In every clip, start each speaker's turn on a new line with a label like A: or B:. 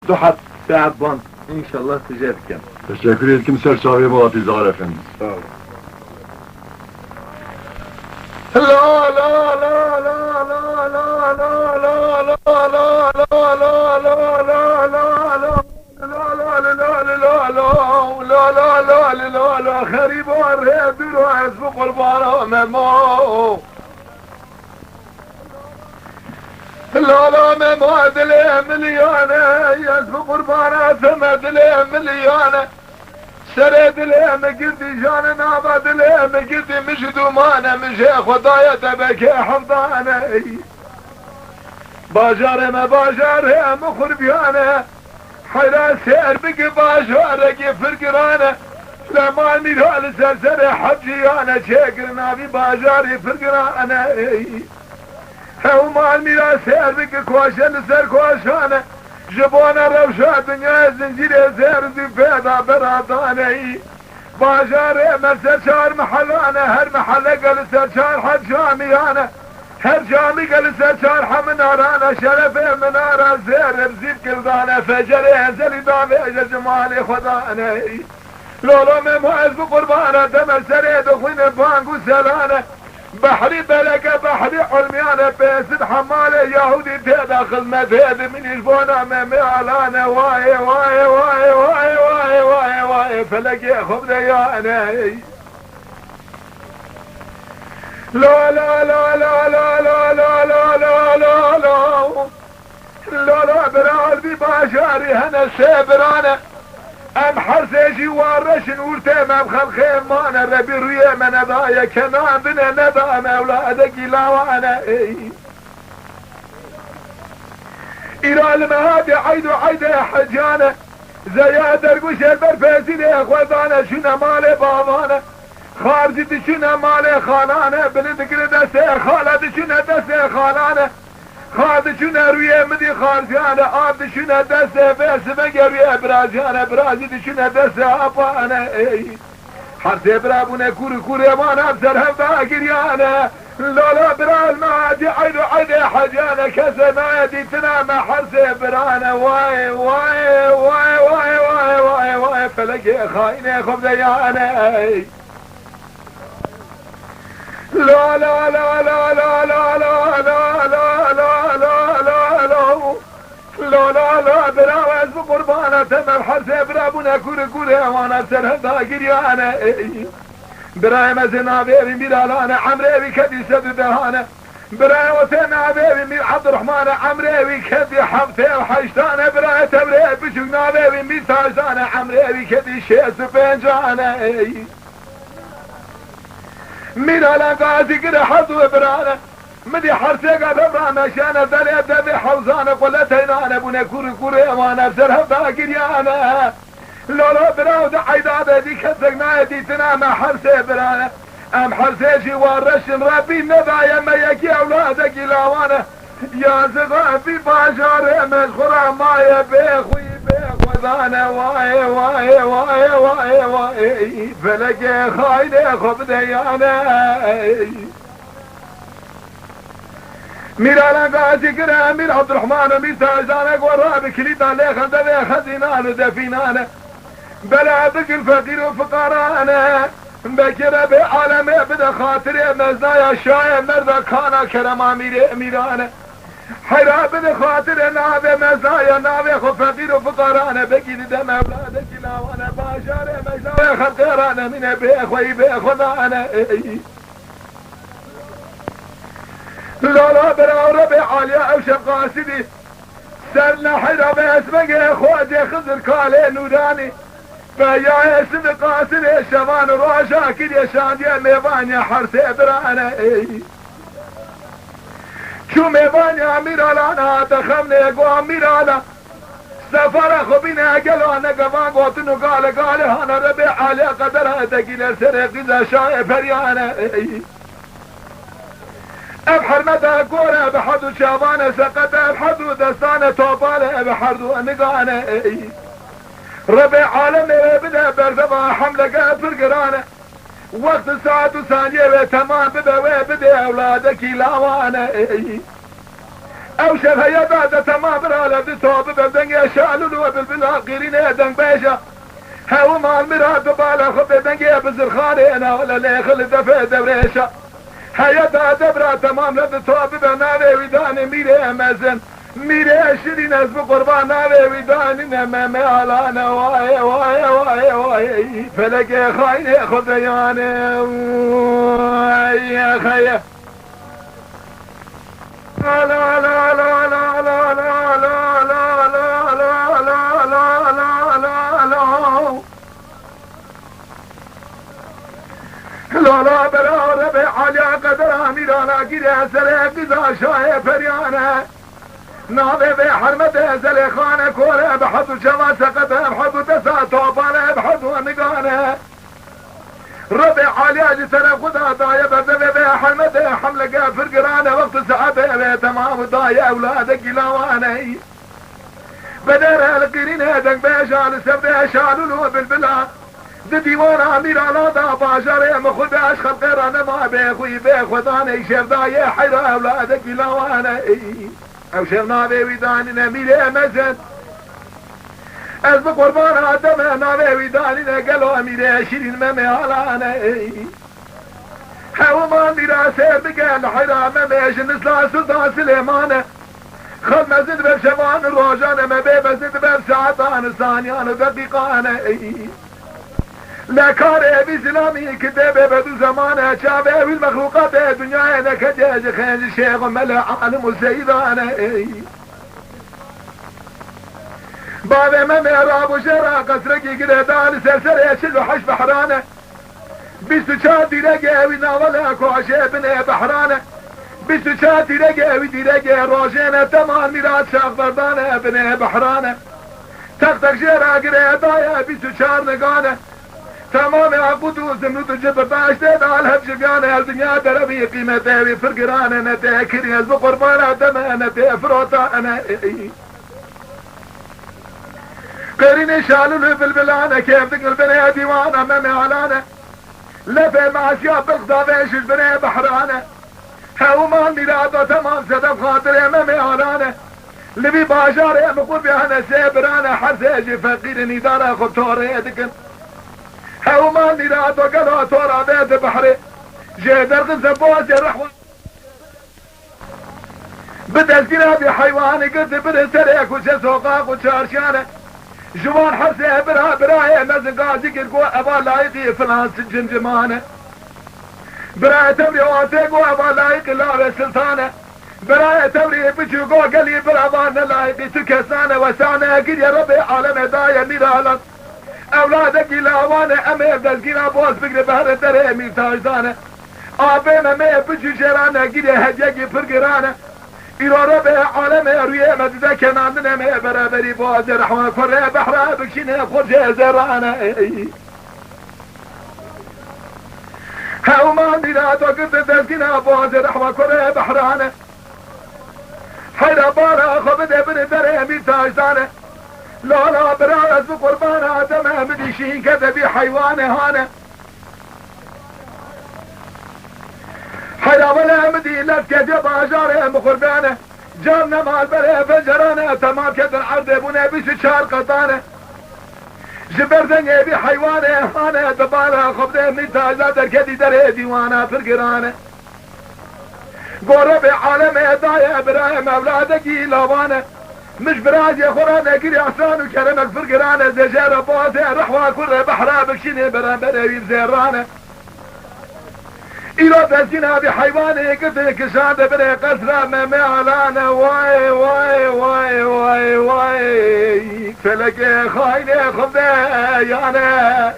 A: Duhat Şaban inşallah sıcakken.
B: Teşekkür ederim Serçavi Muhafizar Efendi.
A: Sağ olun. La la la la la la la la la la خريب الريب يسبق البرام مو لا لا ما دلي مليانة يسبق البرام ثمد لي مليانة سرد لي مقدي جانا نابد لي مقدي مش دومانة مش خدايا تبك حمضانة باجار ما باجار مخربيانة حيرا سير بك باجارك فرقرانة لما الميرال سرسر حجيانة شاكر نابي باجاري فرقرانة هو ما الميرال سير بك كواشن سر كواشانة جبونا روشا دنيا زنجير زير زي فيدا برادانة باجاري مرسر محلانة هر محلة قال سرشار حد شاميانة هر جامي قال سرشار حمنارانا شرف منارا زير بزيب كردانة فجر انزلي دامي اجل جمالي خدانة لولو من معز بقربانة دمر سريد وخوين بانقو سلانة بحري بلقى بحري علميانة بيسد حمالة يهودي تداخل مذهب من يجبونا مميالانة واي واي واي واي واي واي واي فلقي خبز يانا لا لا لا لا لا لا لا لا لا لا لا لا لا براد بباشاري هنا سيبرانة ام حرسيجي وارشن ورتي ما بخلخي مانا ربي ريه من ضايا كمان بنا نبا مولادك لا وانا إلى المهادي عيد يا حجانة زياد درقوش البرفازين يا اخوانانا شنا مالي بابانا خارجي شنا مالي خالانا بلد قرد سي خالد شنا دسي خالانا خالد شنا رويه مدي خارجانا آب شنا دسي فيس بقى رويه براجانا براجي شنا دسي ابانا حرسي برابونا كوري كوري وانا بسر هفا قريانا لا برا المعادي عيد حجانا كسا نادي تنام حرسي برانا واي واي واي واي واي واي واي فلقي خايني خبز يانا لا لا لا لا لا لا لا لا لا لا لا لا لا لا لا براوز بقربانا تمام حرسي برابونا كوري كوري وانا بسر هفا قريانا براي مزنا بيبي ميرالانا عمري كدي سد دهانا براي وتنا بيبي مير عبد الرحمن عمري كدي حبته وحشتانا براي تبري بشقنا بيبي مير تاجانا عمري كدي شيس فنجانا ميرالا قاسي كده حظو برانا مدي حرسي قد برانا شانا دلي دبي حوزانا قلتينا بنا كوري كوري وانا بسرها باقريانا لولا براو عيداد دي كتقنا دي تنام حرسي برانا ام حرسيجي ورشن ربي نبايا ما يكي اولادك لاوانا يا زغافي باجار مشخرة مايا بيخوي بيخوذانا واي واي واي واي واي فلقي خايدي خبديانا ميرالا قاسي كرا مير عبد الرحمن ومير تاجانك ورابي كليتا ليخن دبي خزينان ودفينانا بلا بك الفقير وفقرانا بكر بعالم بدا خاطر مزايا شاي مردا كانا كرم اميرانا حيرا بدا خاطر نابي مزايا نابي خو فقير وفقرانا بكي دم اولادك لا وانا باشار مزايا خطيرانا من بيخوي بيخوضانا لا لا برا ربي عالية او شقاسدي سرنا حيرا باسمك خواجي خضر كالي نوراني فيا اسم قاسم الشمان روشا كل يشان يا ميبان يا حرسي برانا شو ميبان يا ميرالانا دخمنا يقو ميرالا سفر خبينا قالوا انا قبان قوتنو قال انا ربيع علي قدرها تقيل السرق اذا شاي فريانا ابحر مدى كورة بحدو شابانا سقط ابحدو دستانا توبانا بحردو انقانا ربيع عالمي بدا برزبا حملة قاد فرقرانا وقت ساعة وثانية تمام بدا اولادك لاوانا او شبه يبعد تمام رالا بتوب ببدنگ شالولو بالبلاقيرين دنگ بيشا هاو ما المراد بالا خب دنگ بزرخاني انا ولا ليخل دفع دوريشا هيا دبرا تمام لبتوب بناوي ويداني ميري مزن ميري شري نزب قربان ناوي ويداني نمامي علانا واي واي واي واي فلقي خايني خذياني واي خيه لا لا لا لا لا لا لا لا لا لا لا لا لا لا لا لا بلا ربع على قدر أميرانا كده سلام بذا شاي فريانا ناظر بحرمته زليخانة كورة بحضو شما سقطه بحضو تسا توبانه بحضو نقانه ربع عليها جسنا خدا ضايا بردبه بحرمته حملة قافر قرانه وقت سعبه تمام ضايا أولادك لاوانه بدر القرين هدك بيشان سبده شالولو بالبلا ديوان امير على دا باشر مخد اشخل قرانا ما بيخوي بيخوضاني شيف ضايا حيرا أولادك لاوانه او شرنا بيداني نميلي مزن از بقربان آدم نابي ويداني نقلو اميري شيرين ممي علانا هاو ما ميرا سير بقال حيرا ممي شنسلا سلطان سليمان خد مزد بشبان الروجان ما بي مزد بساعتان ثانيان دقيقان لكار ابي سلامي كتابه بدو زمانه شابه والمخلوقات الدنيا نكجاج خير الشيخ ملا عالم السيدان بابا ما مهراب وشرا قصركي كده دان سلسل يشل وحش بحرانه بسوشاتي رقاوي ناولا كوشي بني بحرانه بسوشاتي رقاوي دي رقا روشينه تمام ميراث شاق بردانه بني بحرانه تختك شرا قرية ضايا بسوشار نقانه تمام عقود زمنوت الجبر باشتد على الهبش بيانا الدنيا دربي قيمته وفرقرانه نتاكر يزب قربانا دمه نتافروتا انا قريني شالوا بالبلانه كيف تقل بني ديوانه ممي علانا لفه مع سياب بغضا بيش البني بحرانه هاو مال ميلاده تمام صدف خاطر ممي علانا لبي باشار مقول بيانا سيبرانا حرسيجي فقير نداره خطوري دقن هاو مال ميلاده قالوا تورا بيت بحري جي درق زبوز الرحوة بدأت بحيواني قلت برسريك وشسوقاق وشارشانه جوان حرسه برايه مزن قاعد يقول ابا لايقي فلان سجن جمانه برايه تمري واتيقو ابا لايقي لا سلطانه برايه تمري بجوقو قلي برابان لايقي تكسانه وسانه قل يا ربي عالم دايه ميرالا اولادك لاوانه امير دزقينا بوز بقري بهر الدري مير تاجدانه ابين امير بجو جرانه قل هجيقي فرقرانه إلى ربع عالم رويه مدده كناندنه مي برابري بوز رحوه كره بحره بكشينه خرجه زرانا هاو ما ميلادو قد دزقنا بوز رحوه كره بحرانه حيرا بارا خبد ابن دره مير تاجدانه لا لا برا از قربان آدم مدشين كذا بي حيوانه هانه حيا ولا مدي لك جب عجاره مقربانه جامنا مع البره فجرانه تمام كدر عرض ابونا بيش شار قطانه جبردن بي حيوانه هانه دباله خبده ميتاجا در كدي در ديوانه فرقرانه قرب عالم دايه براهم اولادك لاوانه مش براز يا خرانه كل احسان وكرمك فرقرانه زجاره بوزه رحوه كل بحره بكشينه برابره زيرانه إلى تسكينها بحيوانه قلت كشاده بني قسرة ممي علانا واي واي واي واي واي فلك خاينة خبده يانا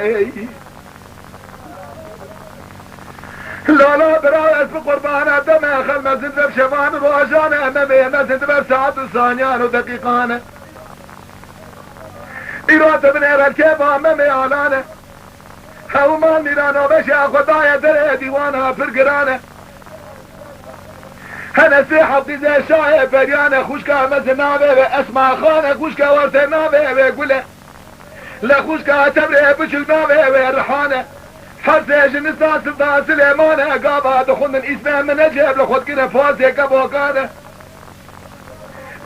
A: لا لا برايس بقربانه دمه خل مزند بشفان روشانه ممي مزند بساعات وثانيان ودقيقانه إلى تبني ركبها ممي علانا هاو مال ميرانا بشا خدايا در ديوانها فرقرانه هنا سيحة بزي شاية فريانة خوشكا مزنا بيبي اسمع خانة خوشكا ورتنا بيبي قوله لا خوشكا تبري بشلنا بيبي رحانة حرسي جنسان سلطان سليمانة قابا دخل من اسمه من اجيب لخد كنا فازي قبوكانه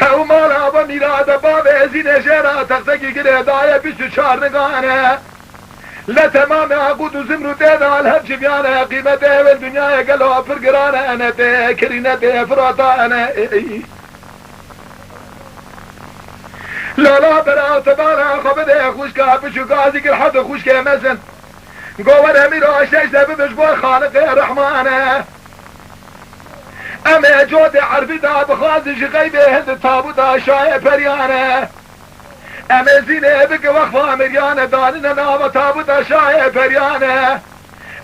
A: هاو مالا با میراد باب ازین جرا تختکی گره دایه 24 نگانه لتمام عقود و زمرو دال هر جبیانه قیمت اول دنیای قلو فرقرانه انا تکرینه تفراتانه لالا برا تبالا خبده خوشکا بشو قازی کل حد خوشکا مزن قوار امیر آشتش ببش بو خالق رحمانه اما جود عربی دا بخازش غیبه هند تابوتا شای پریانه اما زینه بک وقفا مریانه دانن ناو تابوتا شای پریانه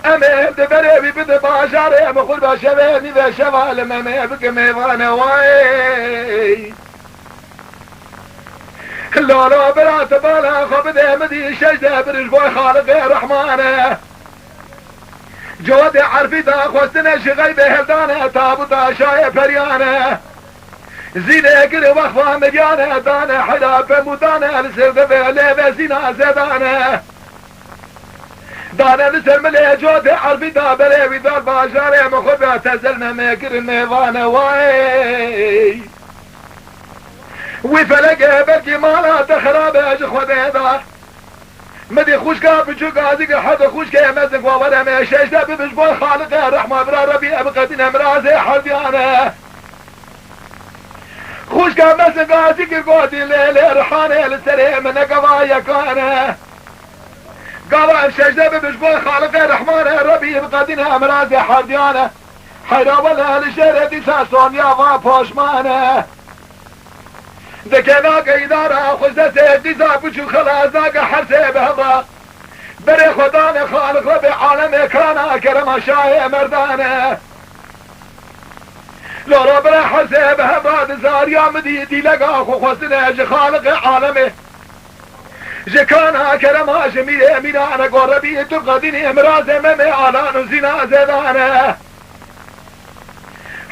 A: اما هند بره بده باجاره اما خور باشوه نیوه شوال ممه بک میوانه وای لالا برا تبالا خبده مدی شجده برش بوی خالق رحمانه جود عرفی دا خوستنه شغی به هلدانه تابوتا شای پریانه زینه گر وقفا مریانه دانه حدا بمودانه لسرده به لیوه زینه زدانه دانه لسر ملی جود عرفی دا بلیوی دار باجاره مخوبه تزلنا مگر میوانه وای وی فلقه بلکی مالا تخرابه اج خوده دا مدی خوشکا بچو قاضی که حد خوشکا مزنگ وابده میششده ببش بای خالق رحمه برا ربی ابقدین امراز حردیانه خوشکا مزنگ قاضی که قادی لیلی رحانه لسره من قوا یکانه قوا ششده ببش بای خالق رحمانه ربی ابقدین امراز حردیانه حیراوله لشهر دیسا سونیا و پاشمانه دكناك إدارة خزته ديزا بچو خلازاك حرسه بهضا بري خدان خالق ربي عالم كرانا كرم شاي مردانه لو ربي حرسه بهضا دزار يا مدي دي لقا خو خزنه جي خالق عالمه جكانا كرم جميل امينانا قربي تقدين امراز ممي علان زنا زدانه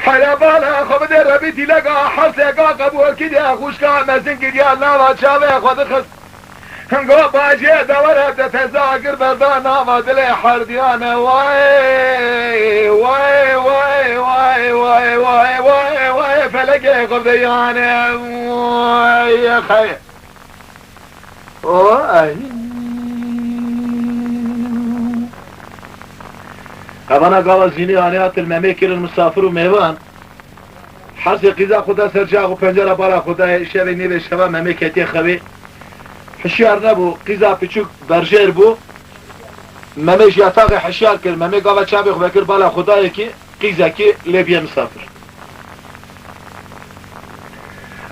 A: حيا بالا خبد ربي تلقى حرسك قبول كده خوشكا مزن كده لا شاوي خد خس هنقو باجي دورة تتذاكر بردانا مدلي حرديانة واي واي واي واي واي واي واي واي فلقي خبديانة واي يا خي واي
C: هوانا قاوة زيني آنيات المميكر المسافر وميوان حرس قيزا خدا سرجاق و پنجره بالا خدا شوی نیوه شوه مميكتي خوي حشيار نبو قيزا پچوك برجير بو مميش يتاق حشيار كر ممي قاوة چابي خو بكر بالا خدا يكي قيزا كي ليبيا مسافر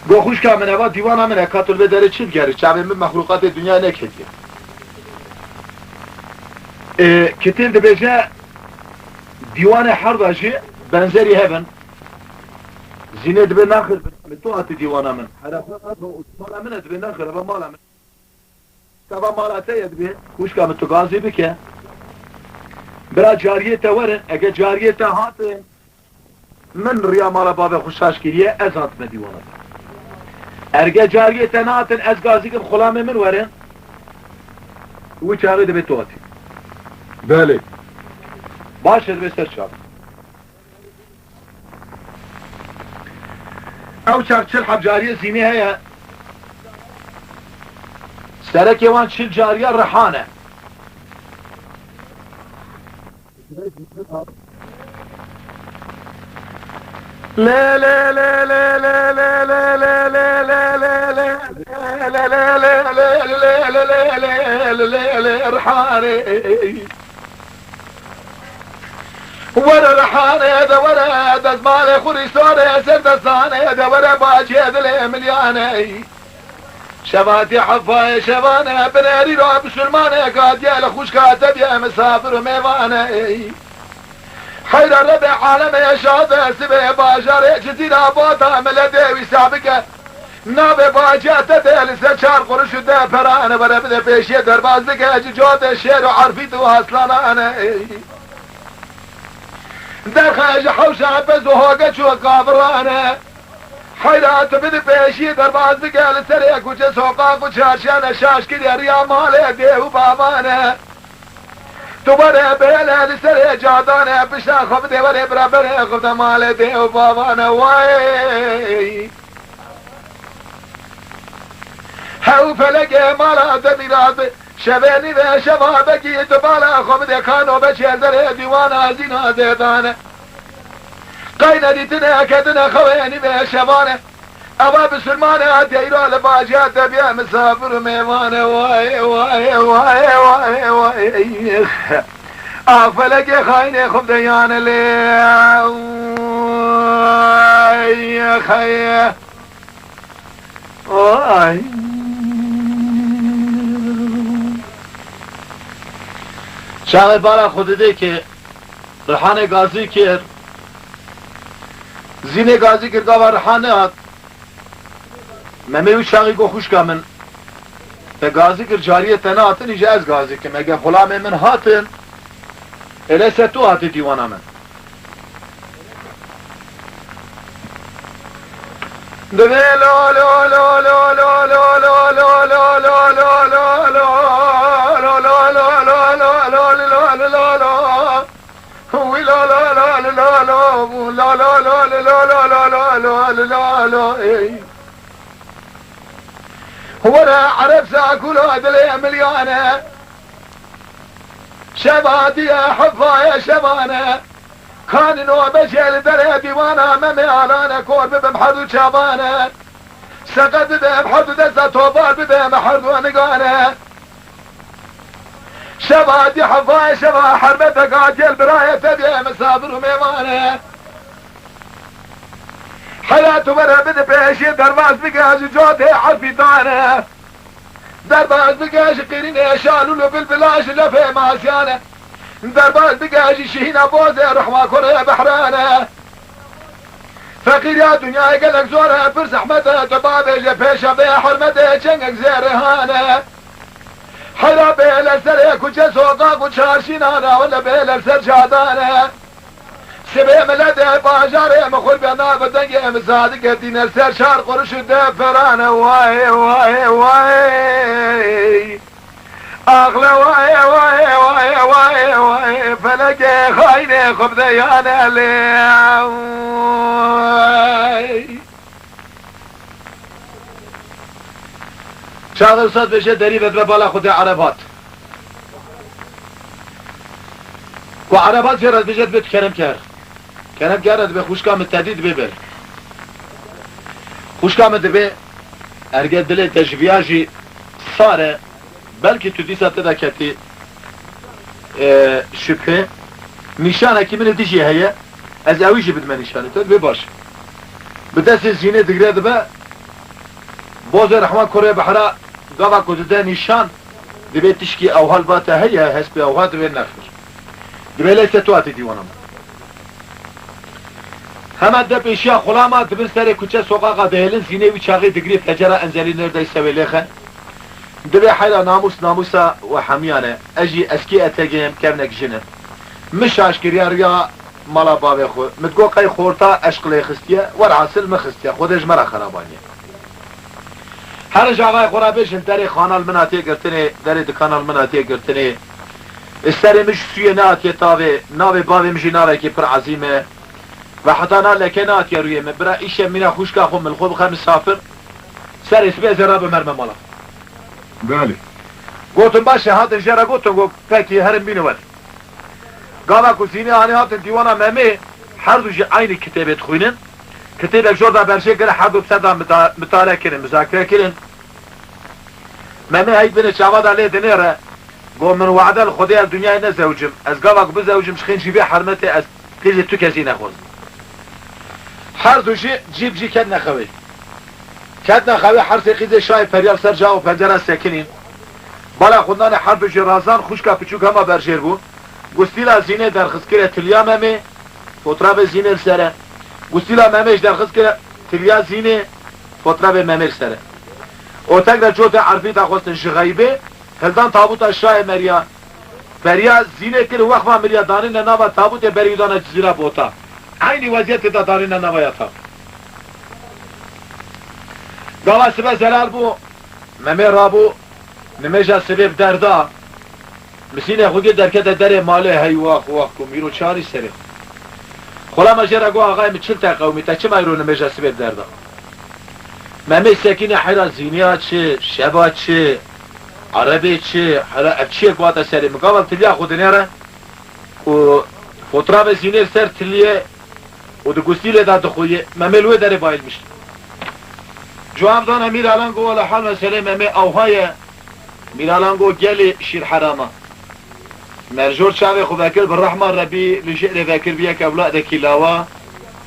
C: گو خوش که من اوا دیوان همین اکاتل به داره چیل گری چابي من مخلوقات دنیا نکتی كتير دبيجا ديوان حرب جي بنزري هبن زينة دبي ناخذ بتوعة ديوانا من حرفات مالا من دبي ناخذ هبا مالا من تبا مالا تايا دبي وش كامل تقاضي بك برا جارية تورن اگه جارية هاتن من ريا مالا بابا خوشاش كريه ازات بديوانا ارگه جارية ناتن از قاضي كم خلامي من ورن وش هاوي دبي توعتي
B: بله
C: باشه دبي سرچاب او چل حب جارية زيني هيا سرك يوان چل جارية رحانة لا لا لا لا لا لا لا لا لا لا لا لا لا لا لا لا رحانة ورا رحانة هذا ورا هذا زمان خوري صار سرد صانة هذا ورا باجي هذا المليانة شباتي حفاية شبانة بناري روح بسلمانة قاد يا لخوش كاتب يا مسافر وميوانة حير ربع عالم يا شاطئ سبع باجر جزيرة باطا ملدي ويسابقة نابي باجي تدل سشار قرش ده برانة ورا بده بيشي دربازدك جوت الشير وعرفيت وهصلانا أنا در خارج حوشة بز وهوقة شو قابرانة حيرات بده بيشي دربازدك لسريك وجسوقاق وشاشانة شاش كده ريا مالي ديه وبابانة تبره بيله لسري جادانه بشا خبده وره برابره خبده مال ديه وبابانه واي
A: هاو فلقه مالا دمیراد شبانی و شبابکی دبالا خوب دکانو بچه در دیوان زینا دیدانه قینا دیتنه کدنه خوینی و شبانه ابا بسلمانه دیرال باجات بیا مسافر میوانه وای وای وای وای وای فلقه خاینه خوب دیانه لی خیه وای
C: شاید بالا خودده که رحان گازی کرد زین گازی کرد و رحانه هات ممیو شاقی گو خوش کامن به گازی کرد جاریه تنه هاتن ایجا از گازی که مگه غلام من هاتن اله ستو هاتی دیوانا من
A: دبی لو لو لو لو لو لو لو لو لو لو لو لو وانا عرفت اكل هذا مليانه شباتي يا حفا يا شبانه كان نوبشل دري ديوانا ممي انا كور بمحدو شابانه سقط بمحدو دسا توبار بمحدو نقانه شباتي حفا يا شبا حربتك قاتل برايه تبي مسافر وميمانه حياته برا بده بيشي درباز بقاش جوته عفي دانه درباز بقاش قيرين شالوا له بالبلاش لفه ماسيانه درباز بقاش شهينا بوزه رحمه كره بحرانه فقير يا دنيا قالك زوره فرس احمده تبابه جفيشه بيه حرمته شنقك زيرهانه حلا بيه لسره كوچه سوقا كوچارشينانا ولا بيه لسر شادانه سبه ملده باجاره مخول بنا بدنگ امزادی دین سر شار قرش دفرانه وای وای وای اغلا وای وای وای وای وای فلک خاینه خوب دیانه لی
C: شاغل صد بشه دریبت به بالا خود عربات و عربات جرد بجد بيت كرم كار كرم كار دبي خوشكام التهديد ببر خوشكام دبي ارقد دلي تجبياجي صار بلكي تو ديسا تدا كتي شبه نشانه كي من ديجي هيا از اويجي بد من نشانه تد بباش بدس الزينه دغري دبا بوز رحمه كوريا بحرا قبا كوزده نشان دبي تشكي او هالباتا هيا حسب او هاد بين نخر دبي ليس تواتي ديوانم هما دب اشياء خلامات دبن سر كوچه سوقاقا دهلن زينه و چاغي دغري فجره انزلي نردي سويلخه دبي حيلا ناموسا وحميانه اجي اسكي اتجيم كمنك جنن مش اشكريا ريا مالا بابي خو متقو قي خورتا اشقلي خستيه ورعسل مخستيه خودش مرا خرابانيه هر جاغای قرابش دری خانال مناتی گرتنی دری دکانال مناتی گرتنی استری مش سوی ناتی تاوی ناوی باوی مشی ناوی که پر عظیمه و حتی نالکه ناتی رویه برا ایشه مینا خوشکا خو ملخو بخواه مسافر سر اسبه زراب مرمه مالا
B: بله
C: گوتن باشه هاتن جرا گوتن گو پاکی هرم بینوال گاوا کسینی آنی هاتن دیوانا ممی هر دوشی aynı کتابت خوینن كتابك جوردا برشي قال حدو بسدا مطالعه كرن مذاكره كرن مامي هيك بين الشعبات عليه دنيره قول من وعد الخدية الدنيا نزوجم از قابك بزوجم شخين جيبي حرمتي از تيجي تو كزين اخوز حرزو جيب جي كدنا خوي حرسي قيزي شاي فريال سر جاو پنجره ساكنين بالا خدنان حرب جي رازان خوشكا پچوك هما برشير بو گستيلا زينه در خسكره تليا مامي فوتراب زينه سره گوستیلا ممش در خص که تلیا زینه فتره به ممش سره او تگر جوت عرفی تا خواستن شغیبه هلدان تابوت شای مریا بریا زینه کل وقت مریا دانین نوا تابوت بریدان جزیره بوتا عینی وضعیت تا دانین نوا یاتا داوا سبه زلال بو ممی رابو نمیجا سبب دردا مسینه خوگی درکت در ماله هی واق کم میرو چاری سره خلا مجرى قو آقای میچل تا قومی تا چه مایرو نمیجا سبب دردا ممی سکین حیرا زینیا چه شبا چه عربی چه حالا چه قوات سری مقابل تلیا خود نره و فوتراب زینیر سر تلیه و دو گستیله دا دخویه مملوه داره باید میشه جواب دانا میرالان گو ولا حال مسئله ممی اوهای میرالان گو گل شیر حرامه مرجور شعبي خو باكر بالرحمة ربي لشئر باكر بيك أولاد كلاوا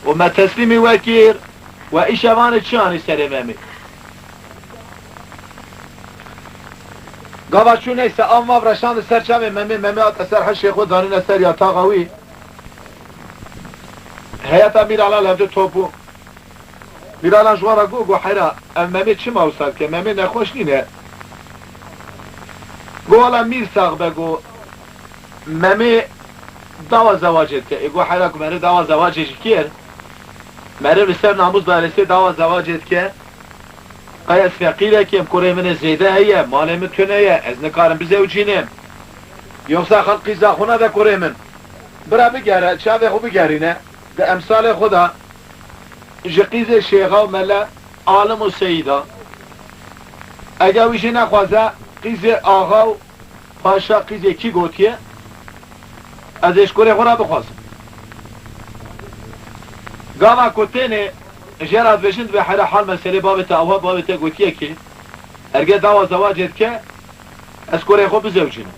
C: وما تسليمي وكير وإيش أمان تشاني سلمامي قابا شو نيسا أما برشان السر شامي ممي أتسر حشي خود دانين السر يا طاقوي هياتا مير على لابدو توبو مير على جوارا قوقو حيرا ممي تشما وصل كي ممي نخوش نينه قوالا مير ساق بقو ممي دعوة زواجت که اگو حیرا که مره دعوة زواجت کر مره بسر ناموز دارسته دعوة زواجت که قیس فقیره که امکوره من زیده هیه ماله من تونه هیه از نکارم بزوجینم یوکسا خلقی زاخونه ده کوره من برا بگره شاوه خو بگرینه ده امثال خدا جقیز شیخا و مله عالم و سیدا اگه ویشی نخوازه قیز آغا و پاشا قیز کی گوتیه ازش کوره خورا بخواستم گاما کتینه جراد بشند به حال حال مسئله بابت اوها بابت گوتیه که ارگه دعوا زواجت که از کوره خو بزوجینه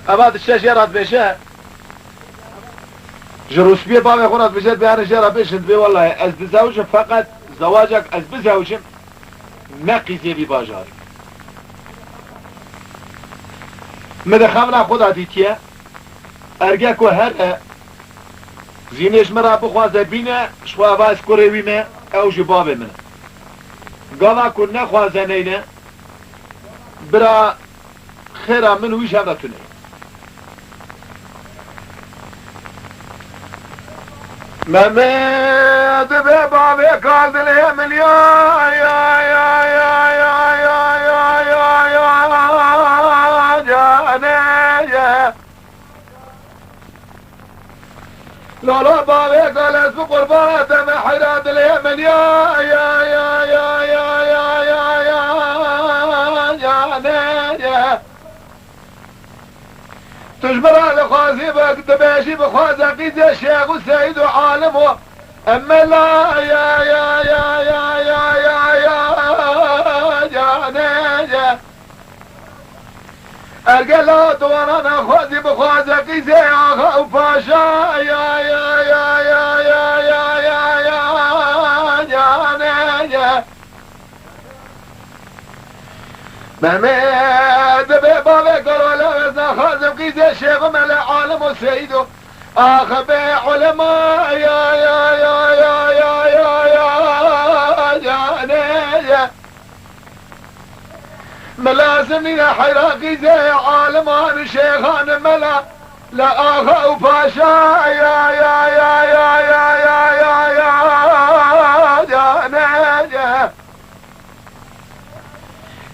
C: اباد الشاش جراد بشه جروسبيه بابا خورات بجد بهانا جراد بشند بي والله از بزوجم فقط زواجك از بزوجم ما قيزي بي باجاري مده خمنا خدا دیتیه ارگه که هر زینش مرا بخوازه بینه شوا باز کره ویمه او جبابه منه گاوا که نخوازه نینه برا خیره من ویش هم رتونه ممد به بابه کالدله من لالا بابي قال اسمه قربات دم حيرات اليمن يا تجبر على خوازي بكتباشي بخواز عقيد الشيخ والسيد وعالمه اما لا يا القلات وانا خوازي بخواز عقيد يا وفاشا محمد بابا قالوا لا وزنا خازم قيز الشيخ ملا عالم وسيد اخ علماء يا ملازمين حراقي زي عالمان شيخان ملا لا اخ وفاشا يا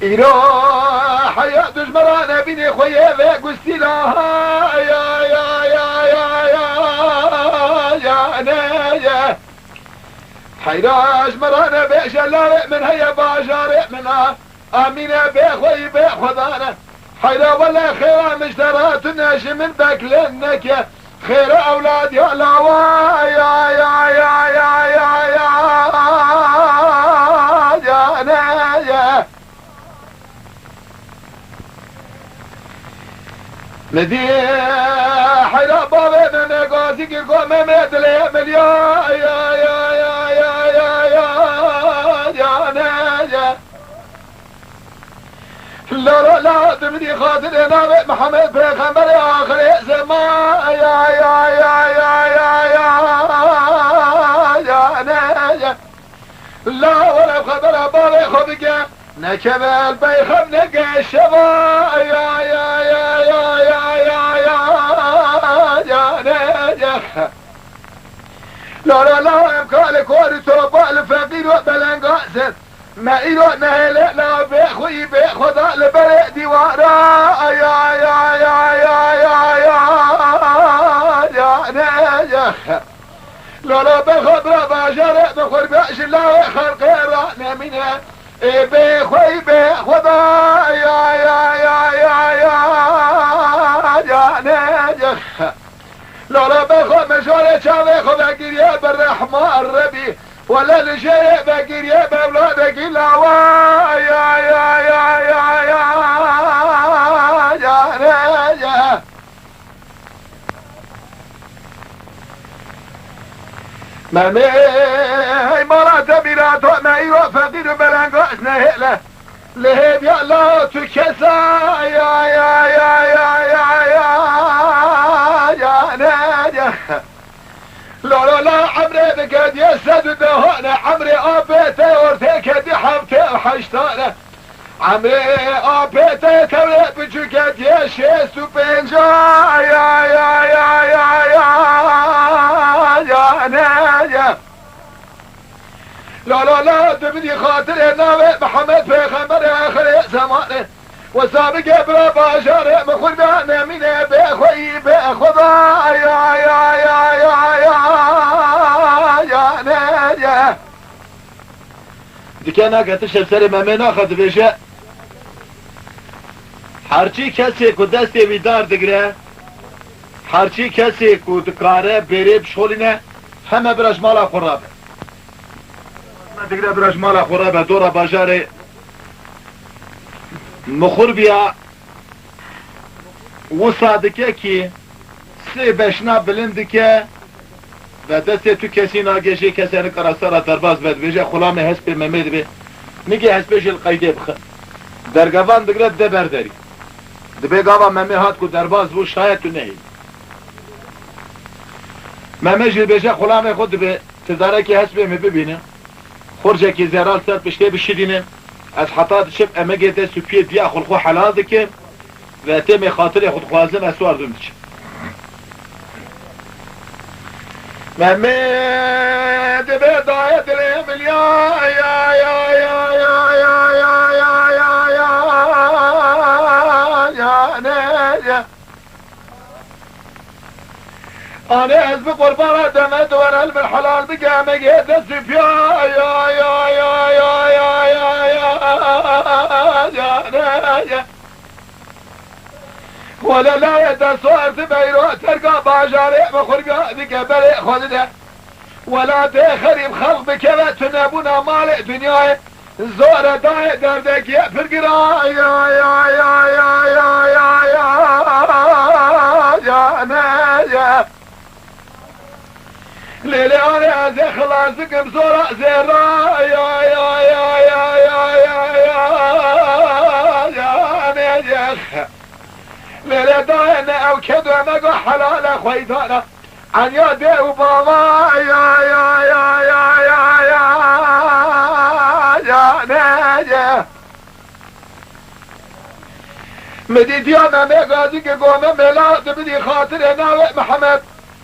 C: إيرو حياة دجمرانة بيني خويا ذا قستي لها يا حيراش مرانا بيش اللارق من هيا باجارق منها آمينة بيخوي بيخوضانا حيرا ولا خيرا مشترات الناش من باك لنك خير أولاد يا لاوا يا مدي حيرا بابا من قاسي كي قوم مميت لي مليا يا لا تبدي خاطر انا محمد بيغمبر اخر زمان يا لا ولا خبر بابا خبك نكبل بيخب نقى الشبا لا امكالك ورثوا الفقير وبلنقاسر ما إلو نهلا لا بيخوي بيخوضا لبرق ديوارا يا لا بخبر باشر بخور بأش
A: الله خلق رانا منها بخوي بخدا يا ناجح لولا بخو مشورة شاوي خو بقرية بالرحمة الربي ولا لشيء بقرية بأولادك إلا يا ناجح مامي مرات بلاد ما يوفقين بلانقو اسنه لهب يا الله تكسا يا ناجح لا عمري بقد يسد دهونا عمري ابيته ورتك دي حبته وحشتانا عمري ابيته تولي بجوكت يشيس وبنجا يا ناجح لا تبني خاطر ناوي محمد بيغمبر اخر زمانه وسابق بلا باشر مخربان من بأخوي بأخوضا يا ناجح
C: دي كان اكتش السري مامين اخذ بيشا هرچی کسی که دست ویدار دگره هرچی کسی که دکاره بره بشولینه همه برش مالا خورابه دگره برش مالا خورابه دورا باجاره مخور بیا و صادقه که سی بشنا بلند که و دست تو کسی ناگشی کسی نکراسارا درباز بد بیجه خلام حسب ممید بی نگه حسبش القیده بخ درگوان دگره ده برداری دبی گاوا ممی هات کو درباز بو شاید تو نهی ممی جل بیجه خلام خود به تداره که حسب می ببینه خورجه که زیرال سر پشته بشیدینه از حطات شب امگه ده سپیه بیا خلقو حلال دکه و تیم خاطر خود خوازم اسوار دون دچه
A: ممی دبی دایت لیم یا ناجح انا حزب قربان دمت وانا الحلال بقى مقيت السفيا يا ناجح ولا لا يتصور تبيرو ترقى باجاري مخرقا ذيك بلي خذده ولا تخرب خلق بكذا تنابونا مال دنياي زور داي دردك يا فرقرا يا ناجح ليلي انا زي خلاصك بزورة زيرا يا ناجح ليلي داينا او كدو مقو حلال خويتانا عن يدي وبابا يا ناجح مديت يا مامي غازيك قوم ميلاد بدي خاطر ناوي محمد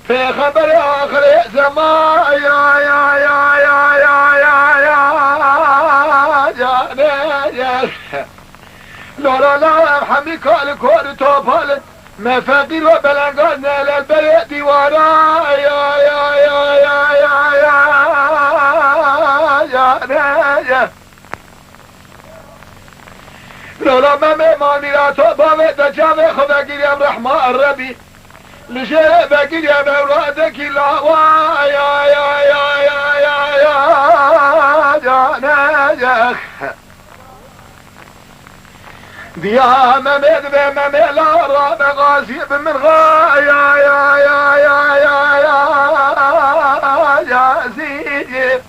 A: في خبر اخر زمان يا ناجح لا حميك الكور توبال ما فقير وبلغنا للبلد ديوارا يا ناجح لولا ما ماني لا توبال دجاوي خذاكي يا رحمة الربي لشيء بقي يا بولادك لا يا ناجح ديا ممد بممي لا راب غازيب من غايا يا زيدي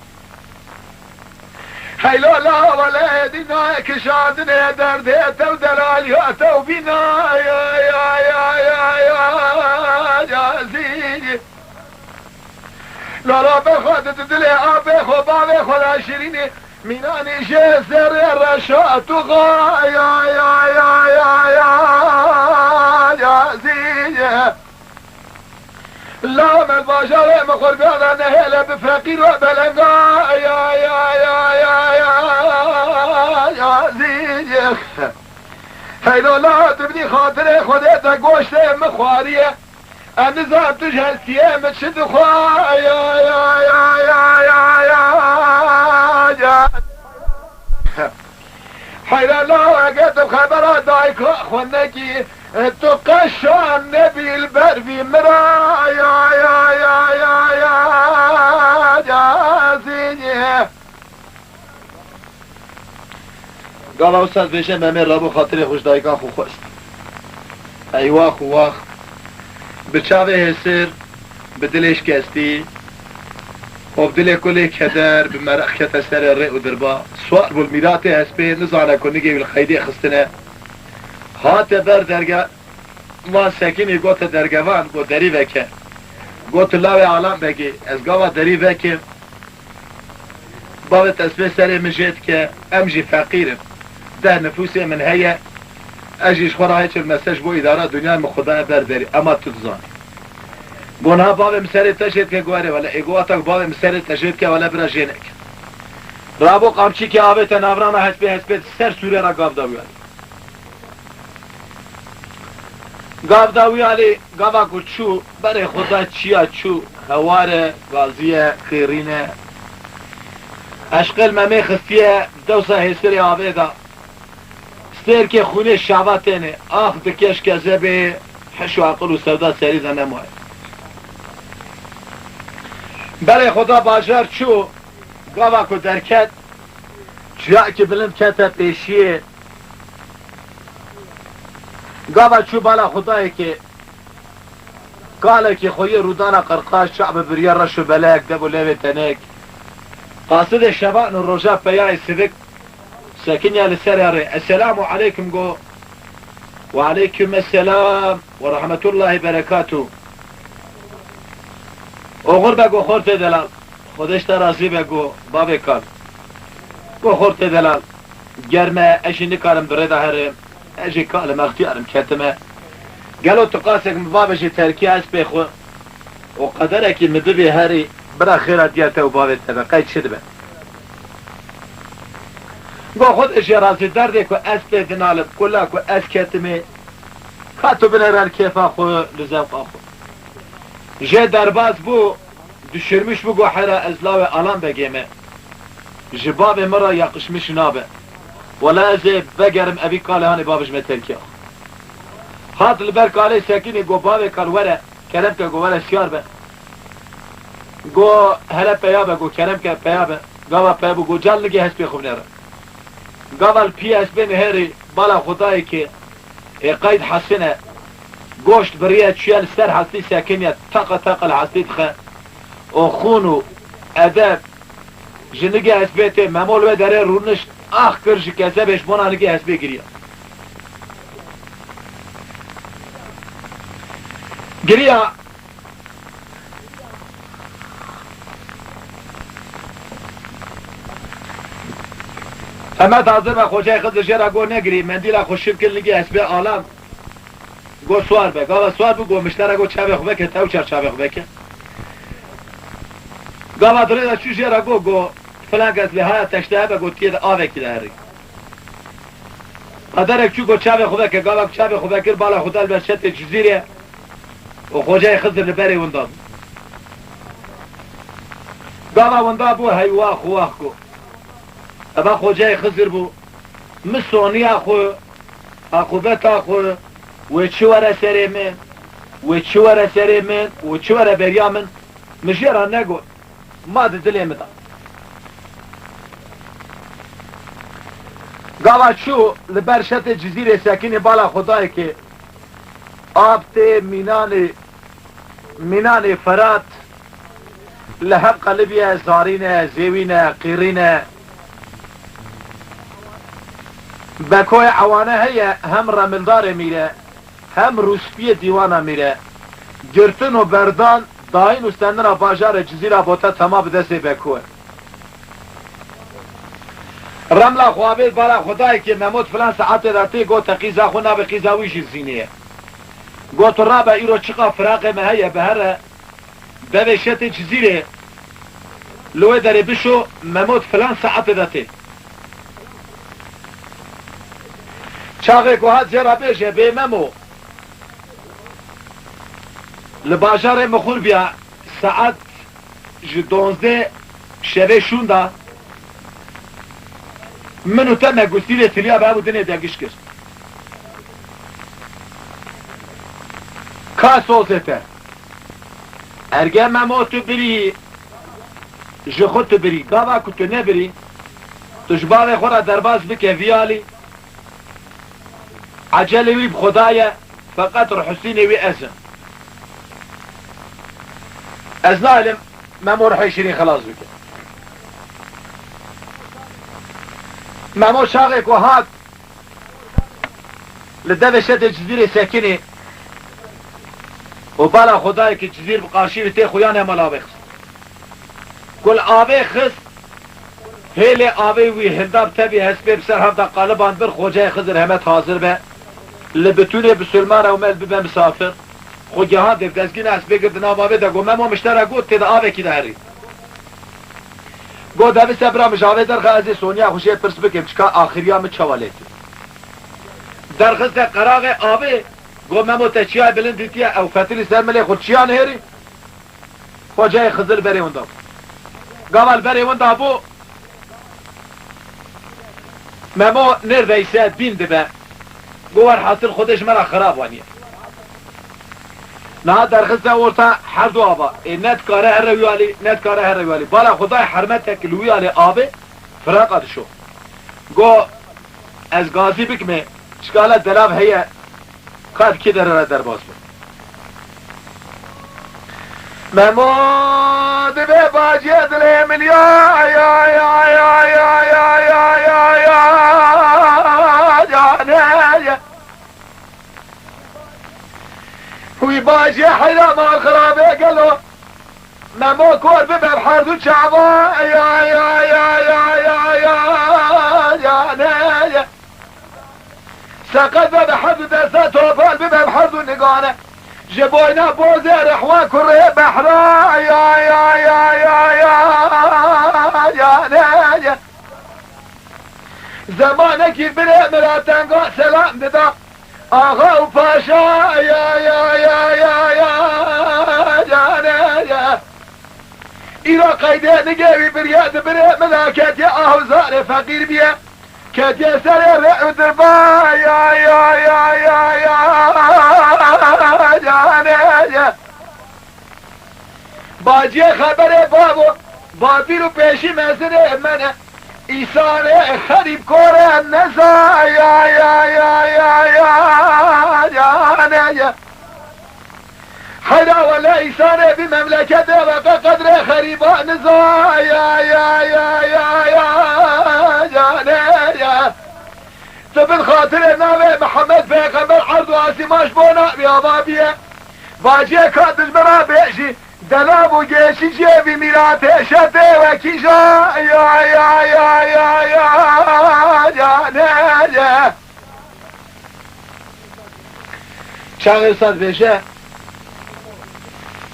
A: هيلو لا ولا يدينا كشادنا درديته ودلالياته وبنا يا زيدي لا بخد تدلي ابي خو بابي خو العشريني ميناني جزر الرشات غايا يا زيدي لا من باشر مخربانا نهيلا بفقير وبلنقا يا زيدي هيلو لا تبني خاطري خديتا قوشت مخواريه النظام تجهز سيامة شد خوايا جان حيرا لا قد خبر دايك خونكي تو قشان نبي البربي مرا يا جازيني
C: قال أستاذ بيشن مامي رابو خاطري خوش دايكان خو خوست أيوا خو واخ بچاوه هسر بدلش كستي وبدلي كل كدر بمرخ كتسر الرئ ودربا سوار بالميراتي هسبي نزعنا كونيجي بالخيدي خستنا هات بر درگه ما سكيني قوت درگوان قو دري وكه قوت لاوي عالم بگي از قاوة دري وكه بابت اسبي سري مجيت كه امجي فقيرم ده نفوسي من هيا اجيش خورا هيك المساج بو ادارة دنيا مخدا برداري اما تتزاني بونها بابي مساري تجيت كه قواري ولا ايقواتك بابي مساري تجيت كه ولا برا جينك رابو قامچي كه آوه نافرانا هسبي سر سوري را قاب داويالي گاو داویالی گاوا کو چو برای خدا چیا چو هواره غازیه خیرینه اشقل ممی خستیه دوسا هستری آوه دا ستر که خونه شعبتینه آخ دکش کزه به حشو عقل و سودا سری زنه ماه برای خدا باجر چو گاوا کو درکت چیا که بلند کتا پیشیه گاوا چو بالا خدایی که قاله که خوی رودانا قرقاش شعب بريار رشو بلاك دبو ليوه تنك قاصد شبان الرجاء بياي سبك ساكن يا لسراري السلام عليكم قو وعليكم السلام ورحمة الله بركاته وغربة قو خورت دلال خودش ترازي بقو بابي كان قو خورت دلال گرمه اشي نكارم بريدا هرم اجي كالم اختيارم كتمه قالوا تقاسك مبابشي تركي اسبي خو وقدرك مدبي هاري برا خيرات دياته وبابي تبقيت شدبه قو خود اشي راسي دردك و اسبي دنالب كلك و اس كتمه كاتو بنرال كيفا خو لزوق اخو جي درباز بو دشرمش بو حرا ازلاوي الان بقيمه جبابي مرة يقشمش نابه ولا ازي بقرم ابي قال هاني بابش متركي هات البرك عليه ساكيني قو بابي قال ورا كلامك قو ورا سيار به قو هلا بيابه قو كلامك بيابه قوا بيابه قو جال لقي هسبي خبنيره قوا البي اس بي نهاري بالا خداي كي قيد حسنه قوشت بريات شيال سر حسي ساكينية طاقة الحسيت خا وخونو اداب جنگی هسبیت ممول و داره رونش آخ کرش کسه بهش بنا نگی هسبی گریا اما تازه با خوشای خود جرا گو نگری مندیلا خوشیب کل نگی هسبی آلام گو سوار به گاوا سوار بو گو مشتره گو چاوه خوبه که تاو چر چاوه خوبه که گاوا داره چو جرا گو فلان قد لها تشتهى بقول كده آوك داري قدرك شو قد شابه خذك قالك شابه خذك بالا خذال برشت الجزيرة وخوجاي خزر لبري ونداب قالا ونداب بو هاي واخو ابا خوجاي خزر بو مسوني اخو بيت اخو وچوره سريمن وچوره سريمن وچوره بريامن مجيرا نقول ما دلي مدى قالا شو لبرشت جزيرة ساكنة بالا خداي كي آبت مينان فرات لهم قلبية زارينة زيوينة قيرينة بكوي عوانة هي هم رملدار ميرا هم روسبية ديوانا ميرا جرتن و بردان داين و سندنا باجار جزيرة بوتا تما بدسي بكوي رملا خوابید بالا خدایی که مموت فلان ساعت دارتی گو تقیزا خونا به قیزاویش زینیه گو تو رابع ایرو چقا فراق مهیه به هر بوشت جزیره لوه داره بشو مموت فلان ساعت دارتی چاقه گو هات زیرا بیشه به ممو لباجار مخور بیا ساعت 12 شبه شونده منو تم گستیل تلیا به ابو دنیا دگیش کرد که سوزته ارگه ممو تو بری جخود تو بری گاوا که تو نبری تو جبال خورا درباز بکه ویالی عجله وی بخدایه فقط رو حسینی وی ازن از نعلم ممو رح يشيرين خلاص بك ممو شاغك وهاد لدفع شد الجزيرة ساكنة وبالا خدايك الجزيرة بقارشين تي خويانا مال آبخص كل آبخص هيلي آبي وي هنداب تبي هسبي بسر هفدا قالبان بر خوجاي خزر همت حاضر به لبتوني بسلمان او مل ببه مسافر خو جهان دفتزگین است بگرد نامه ده گو ممو مشتره گو تید آبه کی دهری گو دوی سبرا مجاوه در خازی سونیا خوشی پرس بکم چکا آخریا می چوالیتی در خز ده قراغ آبه گو ممو تچیای بلند دیتیا او فتلی سرملی خود چیان هری خو جای خزر بری وندا گوال بری وندا بو ممو نرده ایساد بین دبه گوار حاصل خودش مرا خراب وانیه نه در خسته ورتا هر دو آبا نت کاره هر رویالی نت کاره هر رویالی بالا خدای حرمت تک لویالی آبه فراقات شو گو از گازی بکمه شکاله دلاب هیه قد کی در باز بود محمود به باجی دل من یا وی باجی حیلا مال خرابه گلو ممو کور ببه بحردو چعبا سقط ببه حردو دسته توفال ببه بحردو نگانه جبوینا بوزه رحوان کره بحرا زمانه کی بره مراتنگا سلام ددا آقا و پاشا ایرا قیده نگوی بریاد بره ملاکت یا آهوزار فقیر بیه کت یا سر رعو دربا باجی خبر بابو بابی رو پیشی مزنه منه ایسانه خریب کوره نزا حدا ولا ایسانه بی مملکت و قدر خریبا نزا تو بالخاطر ناوه محمد پیغمبر عرض و آسیماش بونا بیا بابیه باجی کاتش برا بیشی دلاب و گیشی جیبی میراته شده و کیشا شاغل صد بشه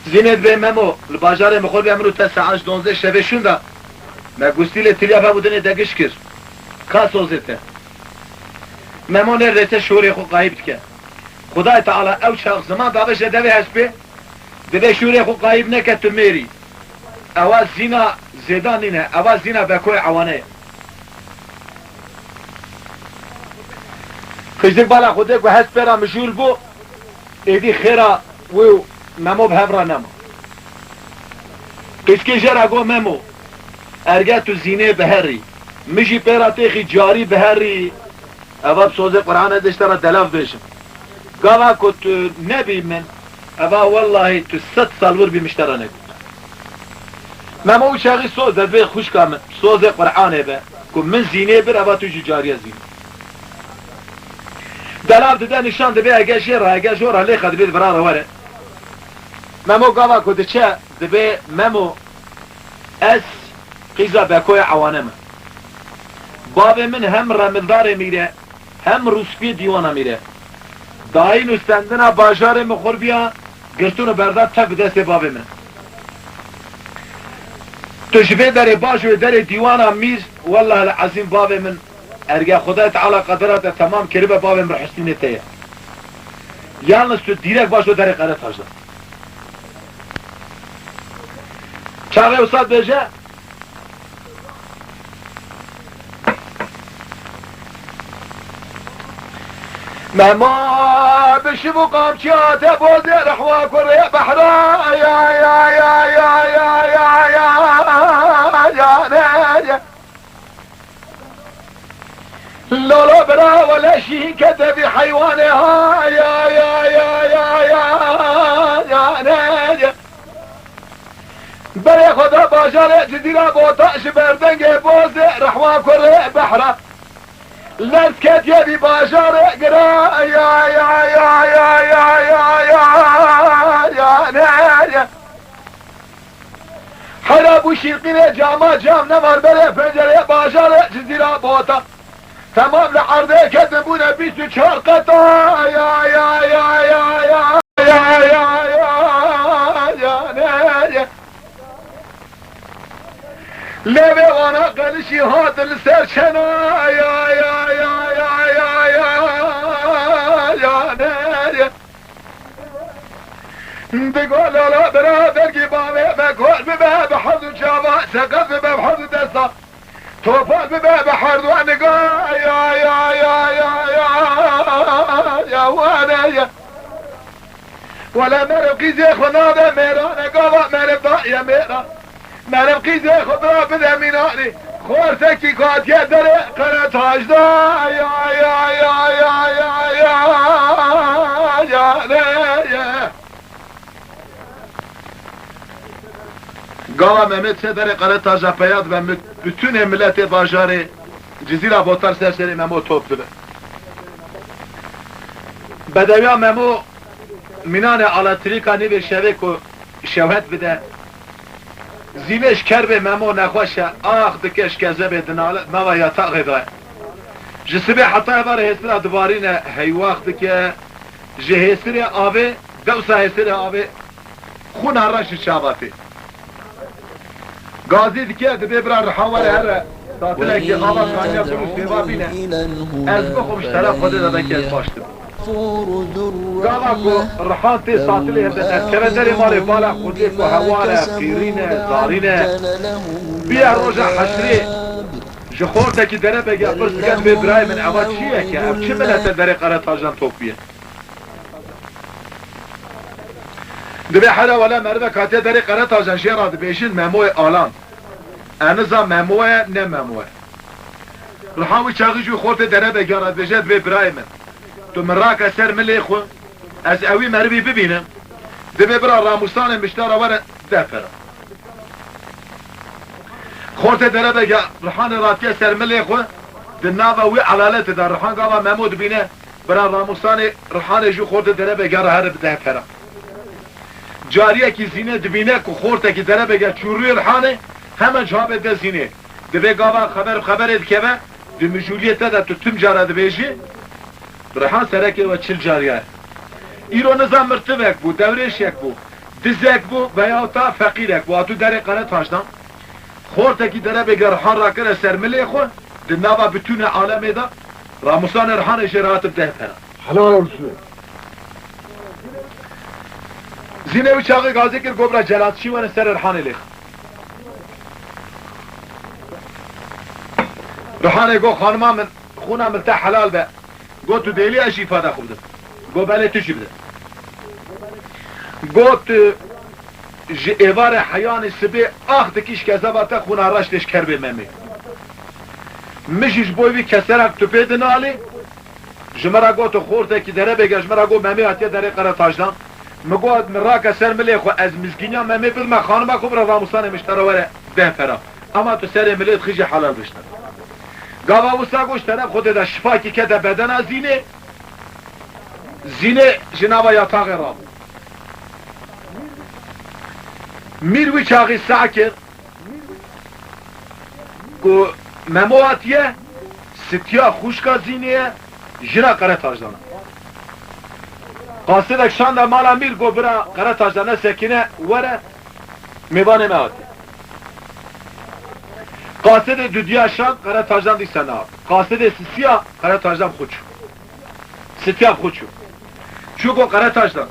C: زینت به ممو الباجار مخور به امرو تا ساعت 12 شب شوندا ما گوستیل تلیافا بودن دگش کر کا سوزته ممو نه رته شوری خو غایب که خدای تعالی او شخص زمان داوش دوی هسپه دبه شوری خو غایب نکه تو میری اواز زینا زیدان نینه اواز زینا بکوی عوانه خجدک بالا خودک و هست پیرا مشغول بو ایدی خیرا و ممو به همرا نمو کسکی جرا گو ممو ارگه تو زینه بهری مجی پیرا تیخی جاری بهری اواب سوزه قرآن دشتر دلاف بشم گاوا که تو نبی من اوه والله تو 100 سال ور بیمشتره نکن ممو شاقی سوزه به خوش کامن سوزه قرآنه به که من زینه بر اوه تو جاریه زینه دلاف ده نشان ده به اگه شیر اگه جور علی خد بید برا رواره ممو گاوا که ده چه ده به ممو اس قیزا بکوی عوانمه باب من هم رمضدار میره هم روسپی دیوانه میره داین استندنا باجار مخور بیا گرتون برداد تک دست باب من تشبه در باج و در دیوانه میز والله العظیم باب من ارگه خدا تعالی قدرات تمام کربه باب من حسینه تیه یالنس تو دیرک باش و در قرط هجده چاقه استاد بجه
A: مهما بشبو قامشات بوزي رحوا كوري بحرا يا يا يا يا يا يا يا يا لولا برا ولا شي كذب حيوانها يا يا يا يا يا بري خدا باجر جديلا بوطاش بردنگ بوزي رحوا كوري بحرا لسكت يدي باشر قرا يا يا يا يا يا يا يا حرب وشيقين جاما جام نمر بلي فنجر باشر جزيرة بوطا تمام لحرده كذبونا بيسو شارقتا يا يا يا يا يا يا يا لبي وانا قلشي هاد السرشنا يا يا يا يا يا يا يا بقول لا برادر قبامي بقول بباب حظ شابا سقف بباب حظ دسا توفال بباب حرد وانقا يا يا يا يا يا وانا يا ولا مرقي زي خنابه ميران قوا مرقا يا ميران منم قیزه خود را بده مینانی خورسکی کات یه داره قرط هاجدا یا یا یا یا یا یا گاوا ممت سه داره قرط هاجدا پیاد و bütün ملت باجار جزیره بوتر سرسری ممو توپ بده بدویا ممو مینان آلاتریکا نیوی شوک و شوهد بده زینش کربه ممو نخوشه آخ دکش کذبه دنالت موا یاتاقی دای جسبه حتی بار هستر دوبارین هیواخت که جهستر آوه دوسا هستر آوه خون هرش شاباتی گازی دیگه دبی برا رحاوره هر تاطله که آبا کانیا کنوش دیوا بینه از بخومش طرف خوده دادن که از باشتم قالوا رحانتي ساطلي هذا دري مالي بالا خديك وهوانا قيرينه زارينه بيا رجع حشري جخورتك دربه يا برس كان بابراهيم من عواد شيك يا اب شمل تدري قرات اجان توبيه دبي حدا ولا مرده كاتي دري قرات اجان شيراد بيشن مموي الان انزا مموي نه مموي رحاوي چاغي جو خورت دربه ياراد بجد بابراهيم تو من راك سر ملي خو از اوي مربي ببينم دبي برا راموسان مشترى ورا دافر خورت دربه رحان راتي سر ملي خو دنابا وي علالته در رحان قاوا محمود بينه برا راموسان رحان جو خورت دربه جار هر بدافر جاريه كي زينه دبينه كو خورت كي دربه چوري رحانه همه جواب ده زينه دبي قاوا خبر الكبه دمجوليه ده تم جاره دبيجي رحان سرکه و چل جاریه ایرو نظام مرتبک بو دورش یک بو دزک بو و یا تا فقیرک بو اتو در قره تاشدان خورتکی دره بگر رحان را کنه سرمله خو دنابا بتون عالمه دا راموسان رحان شرات بده پرا
B: حلال رسول
A: زینه و چاقی گازی کر گبرا جلاتشی و سر رحان لیخ رحان گو خانما من خونه مرتاح حلال به گو تو دیلی اش ifade خوب ده گو بله تو چی بده گو تو ایوار حیان سبی آخ دکیش کذباتا خون رشتش کربه ممی مشیش بویوی کسرک تو پیدن آلی جمرا گو تو خورده که داره بگه جمرا گو ممی هاتیه داره قره تاجدان مگو مرا کسر ملی خو از مزگینیا ممی بد ما خانم خوب را راموسان مشتره وره ده فرا اما تو سر ملیت خیجی حلال بشتن گاوا وسا گوش طرف خود دا شفا کی کده بدن زینه جنابا یاتاق را میروی چاقی ساکر کو ممواتیه ستیا خوشکا زینه جنا قره تاجدانه قاصدک شان دا مالا میر گو برا قره تاجدانه سکینه وره میبانه مواتی قاصد دودیا شان قره تاجدان دی سنا قاصد سیا قره تاجدان خودشو ستیا خودشو چوکو قره تاجدان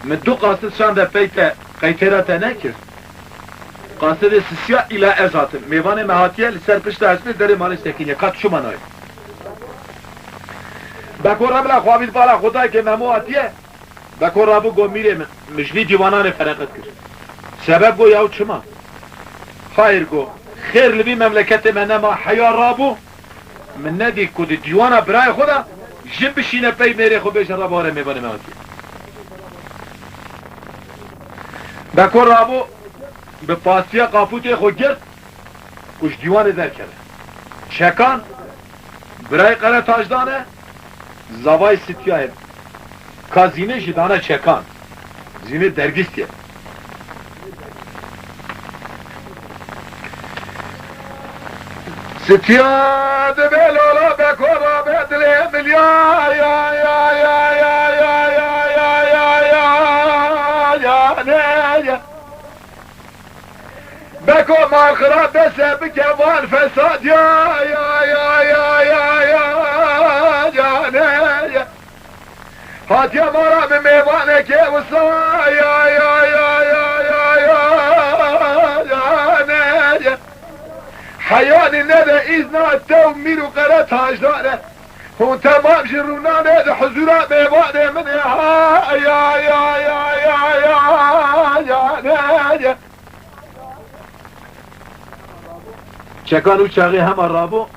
A: من دو قاصد شان دا پیت قیترات نکر قاصد سیا الى ازات میوان مهاتیه لسر پشت اسمی داره مالش تکینه کات شو منای
C: بکر رب لخوابید بالا خدای که ممو آتیه بکر رابو گو میره مجلی دیوانان فرقت کرد سبب گو یاو چما خیر گو خیر لبی مملکت من ما حیا رابو من ندی کد دیوانا برای خدا جب بشینه پی میره خو بیشن رابو آره میبانه مواتیه بکر رابو به پاسیا قاپوتی خو گرد کش دیوان در کرده چکان برای قره تاجدانه زوای ستیاه که زینه جدانه چکان زینه درگیستیه
A: ستیاه دبیلولا بکورا بدلی ملیا یا یا یا یا یا یا یا یا یا یا یا بکو مالخرا بسه بکوان فساد یا یا یا یا یا یا یا هات یا مارا به میوانه که وصا یا یا یا یا یا یا یا حیانی نده ایزنا تو میرو قره تاجداره هون تمام جرونا نده حضورا میوانه من یا یا یا یا یا یا یا
C: چکان او چاقی همه رابو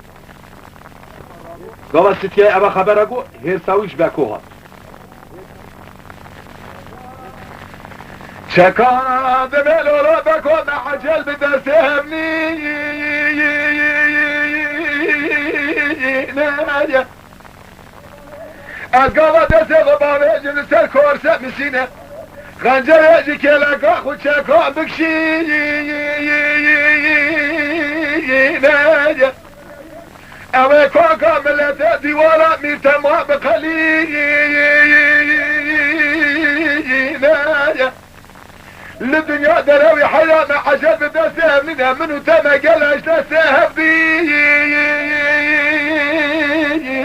C: گاوا ستیه ابا خبره گو هر ساویش بکوها
A: چکان دملولا بکن عجل بدستهمنی نادیا از گاوا دست غبابه جن سر کورسه مسینه خنجر یجی که لگا خود چکان بکشی نادیا اوه کاکا ملت دیوارا میرتما بقلی نادیا للدنيا دراوي حياة مع عجل بدسها منها منو تما قلش دسها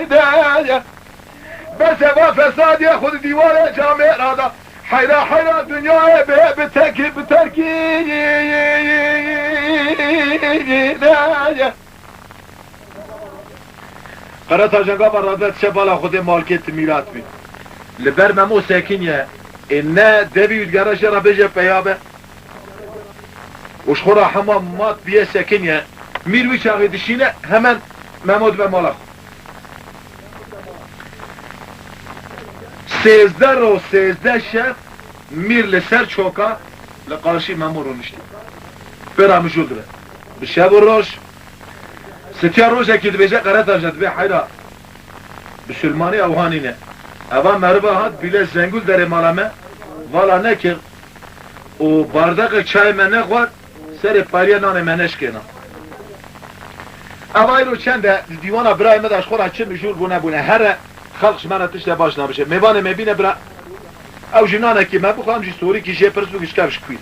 A: بداية بس ما فساد ياخذ ديوان جامع هذا حيرا حيرا الدنيا بتركي داية
C: قرأت جنگا برادت شبالا خود مالکت میلاد بید لبر ممو ساكنية إنه دبي وتقرش را بيجي بيابه وش خورا حمام مات بيه ساكنية ميروي شاغي دشينه همان ممود بمالخ 13 رو 13 شب مير لسر چوكا لقارشي ممورو نشتي برا مجودره بالشاب الروش ستيا روش اكيد بيجي قرأت جد بيه حيرا بسلماني اوهانينه اما مربا هات بیله زنگول در مالامه والا نکر و باردق چای من نخواد سر پاریا نان منش کنم اما ایرو چنده دیوانا برای مداش خورا چه مجور بونه بونه هر خلقش من تشت باش نباشه میبانه میبینه برا او جنانه که من بخواهم جی سوری که جه پرسو کشکفش کوید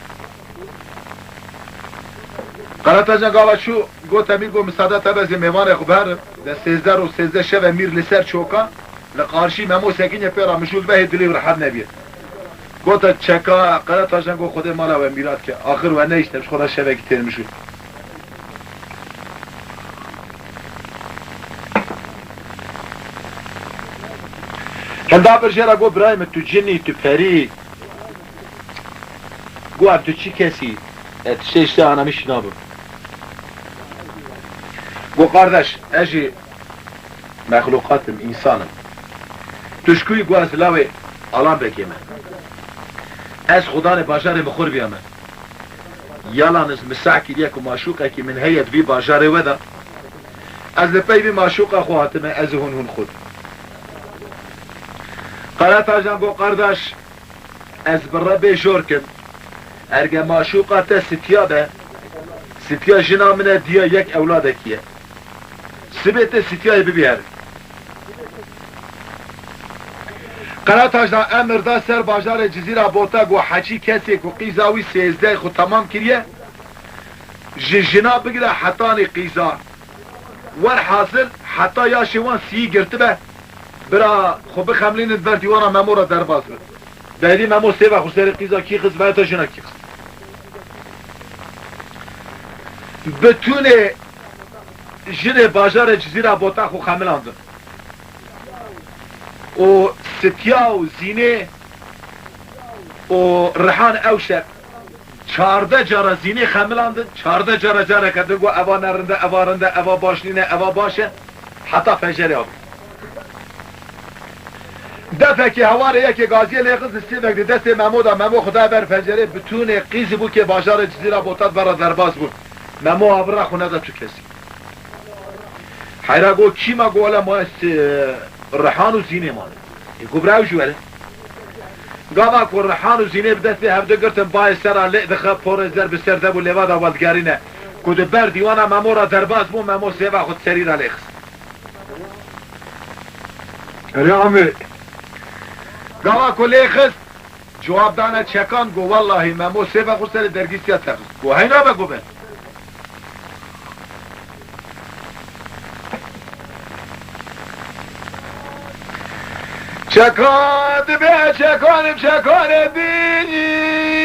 C: قرات از نگاوه شو گو تمیر گو مساعدت بزی میبانه خوبه در 13 رو 13 شب میر لسر چوکا لقارشی ممو ساكنية پیرا مشول به دلی و رحب نبید گوتا چکا قرات هاشن گو خود مالا و میراد که آخر و نیشتمش خدا شبکی تیر مشول هندا برجرا گو برایم تو جنی تو پری گو اب تو چی کسی اتششته آنا میشنابم گو قاردش اجی مخلوقاتم انسانم تشکوی گو از لاوی آلان بکیمه از خدان باجار بخور بیامه یالان از مساکی دیگه که معشوقه که من هیت بی باجار ودا از لپی بی معشوقه خواهتمه از هون خود قرات آجان گو قرداش از برابه جور کن ارگه معشوقه تا ستیابه ستیا جنا منه دیا یک اولاده کیه سبیت ستیای ببیاره قرات آجان امر دا سر باجار جزیره بوتا گو حجی کسی گو قیزاوی 13 خود تمام کریه جنا بگیره حتانی قیزا ور حاصل حتی یا شوان سی گرتبه برا خو بخملین در دیوانا ممورا در باز بد بعدی ممور سیوه خو سر قیزا کی خز باید تا جنا کی خز بتونه جن باجار جزیره بوتا خو خمل آنده و ستیا و زینه و رحان اوشک 14 جارا زینه خملاندن 14 جارا کردن گو اوا نرنده اوا رنده اوا باشنینه اوا باشه حتی فجر آب دفعه که هواره یکی گازی لیقز استیمک دی دست ممو خدا بر فجره بتونه قیزی بود که باشار جزیره بوتاد برا درباز بود ممو آبرا خونه دا تو کسی حیرا گو کی ما گولا ما است رحان و زینه مانه گو براو جواره گاوا کو رحان و زینه بدست هفته گرتن بای سرا لعدخه پور زر بسرده بو لیواد آوالدگارینه کو ده بر دیوانا ممو را درباز بو ممو سیوا خود سری را لیخست
B: اری عمی
C: گاوا کو لیخست جواب دانه چکان گو والله ممو سیوا خود سری درگیسیت سخست گو هینا بگو بن چکان به چکانم چکان بیجم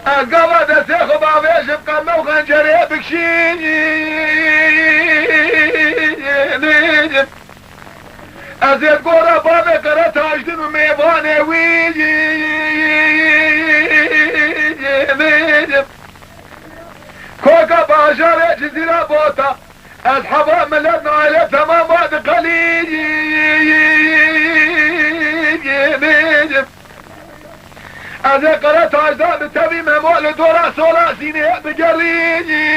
C: اگه دسته خوب آویشم قمه و خنجره بکشیجم از یک گوره بابه قره تاجدن و میوانه ویجم کوکا باشاره جزیره بوتا از حوا ملت نایله تمام بعد قلیجم از قره تاجدان بتبی ممول دورا سولا سینه بگلیجم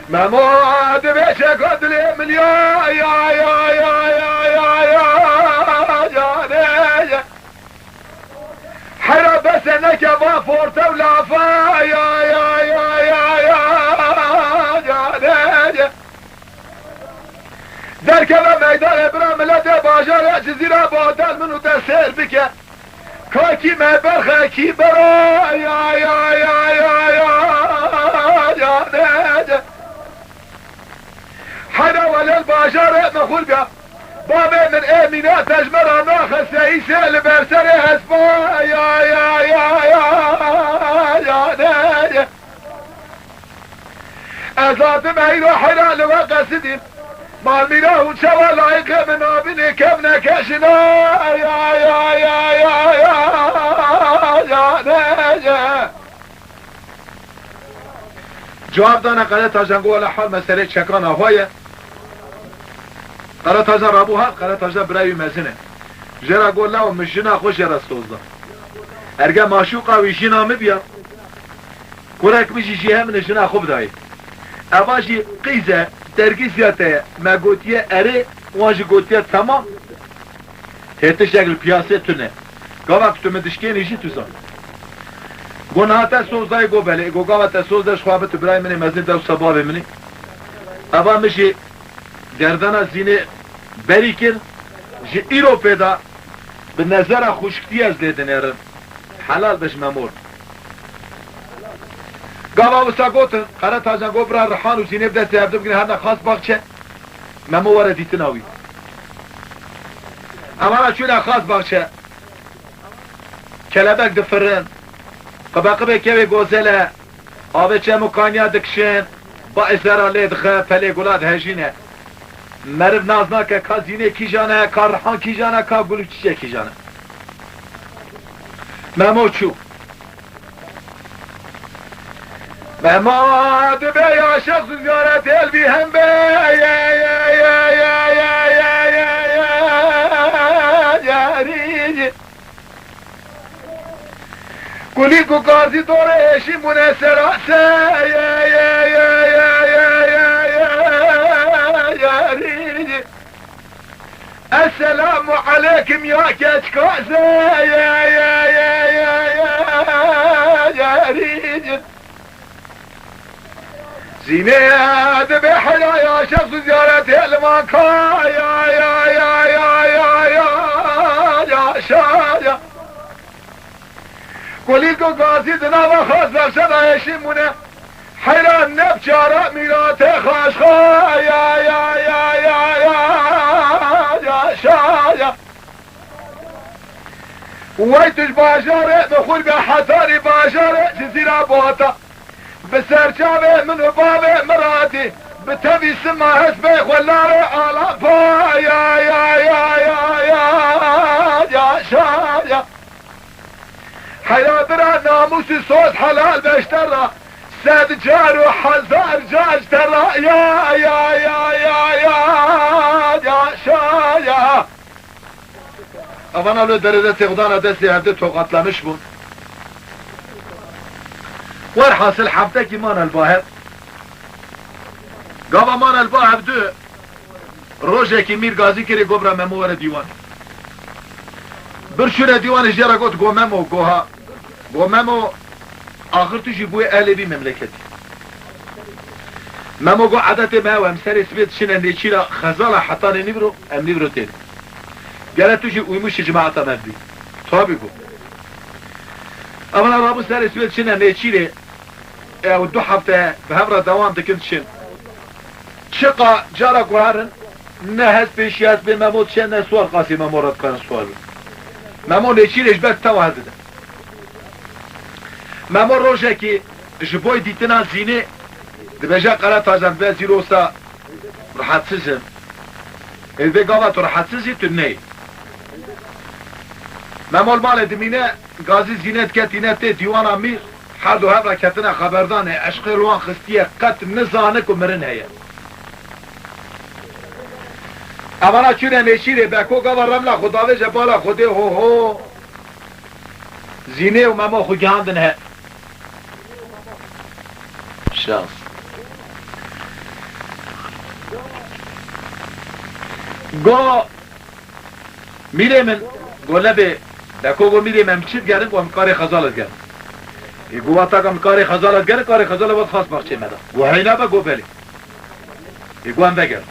C: ممود بشه کدلی ملیا جانه حرا بس انك ما فورته ولا فا يا درك ما ميدان ابرام لدى باجار جزيرة بودال منو تسير بك كاكي ما برخا كي برا يا حرا ولا الباجار مخول بها بابي من امينات اجمر ناخذ سيسي لبرسري هسبا يا ازاد مهيرو حلال وقصدين مال ميراه شوى لايك من ابني كمنا كشنا يا جواب دانا قلت تاجنگو ولا حال مسألة شكان هواية قرار تازه رابو هات قرار تازه برای مزنه جرا گول لاو مجنا خوش جرا سوزده ارگه ماشوقا وی جنا مبیا کرک میشی جیه من جنا خوب دایی اواشی قیزه درگی زیاده ما گوتیه اره وانجی گوتیه تمام هیته شکل پیاسه تونه گاوا کتو مدشکه نیشی تو زن گناهتا سوزده گو بله گو گاوا تا سوزده شخوابت برای منی مزنه دو سبابه منی اوا میشی گردنا زینه بری کن جه ایرو پیدا به نظر خوشکتی از دیدن ایرن حلال بش ممور گاوا وسا گوتن قرار تاجن گو برا رحان و زینه بده تهبده بگن هر نخواست باقچه ممور دیتن آوی اما چون خواست باقچه کلبک دفرن قبقبه که گوزله آبه چه مکانیا دکشن با ازرا لیدخه پلی گلاد هجینه مرف نازنا که کا زینه کی جانه کا رحان کی جانه کا گلو چیچه کی جانه ممو چو ممو دبه یا شخص زیارت البی هم به گلی کو کازی دوره ایشی منسراسه السلام عليكم يا كشكوزة يا ريج زينات بحلا يا شخص زيارة المكا يا شايا قوليكو قاصدنا وخاصة سنة يشمونه حيران نبشارة ميلات خاشخا يا شايا ويتش باشارة بخول بحثاري
A: بوتا بسر جابه من بابه مرادي بتبي سما هسبي خلاري على فا يا شايا حيا برا ناموس صوت حلال بشترى ساد جار وحزار جاج ترى يا شايا
C: Aman öyle derede sevdan adesi evde tokatlamış bu. Varhasıl haftaki man el-bahir. Gava man el-bahir dü. Rojeki mir gazi kiri gobra memo vere divan. Bir şure divan jera got go memo goha. Go memo ahir tuşi bu ehli memleketi. Memo go adeti mev emser isbet şinen neçira khazala hatani nibro em nibro teni. Gene tuşi uymuş cemaata mevdi. Tabi bu. Ama Rabu ser isbet şinen neçire o du hafta behemra devam dikin şin. Çıka jara guharın ne hesbe şiyat bir memot şen ne sual qasi memorat kan sual. Memo neçire jbet tavazdı. Memo rojeki jboy ditina zine دبجا قرات ازن به زیروسا راحتسizim. Evde gavat rahatsız etüney. Memol mal edimine gazi zinet ketinette divan amir hadu hava ketine haberdane aşkı ruan khistiye kat nizane kumerin heye. Amana çüne neşire beko gava ramla khudave jabala khude ho zine u memo khugandın he. Şans. Go miremen golabe dako go miremem çift gelin go kare khazalat gelin. Go ata kam kare khazalat gelin kare khazalat khas bahçe meda. Go hayna ba go beli. Go anda gel.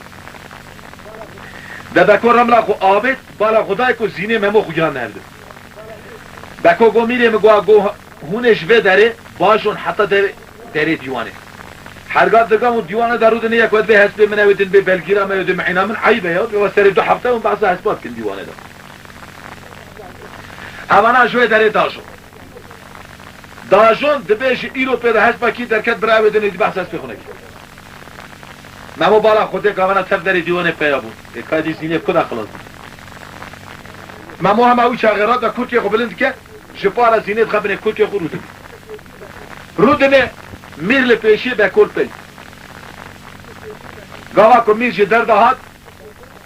C: Da dako ramla go abet bala khuday ko zine memo khujan nerede. Dako go mirem go huneş ve dere başon hatta dere divane. حرقات دقام وديوانا دارود نيا كود به حسب من اودن به بلغيرا ما يودم عينا من عيبه يود وسر دو هفته اون بعض اسباب كن ديوانا ده امانا شوي داري داجون دبيش ايرو به حسب کی درکت برا اودن دي بحث اس بخونه مامو بالا خود گاوانا تف داري ديوانه پیابو اكادي سينه كدا خلاص مامو هم او شاغرات دا كوتي قبلند که جپارا سينه خبنه كوتي خرود رودنه میر لپیشی به کل پی گاوا کو میر جی درد هات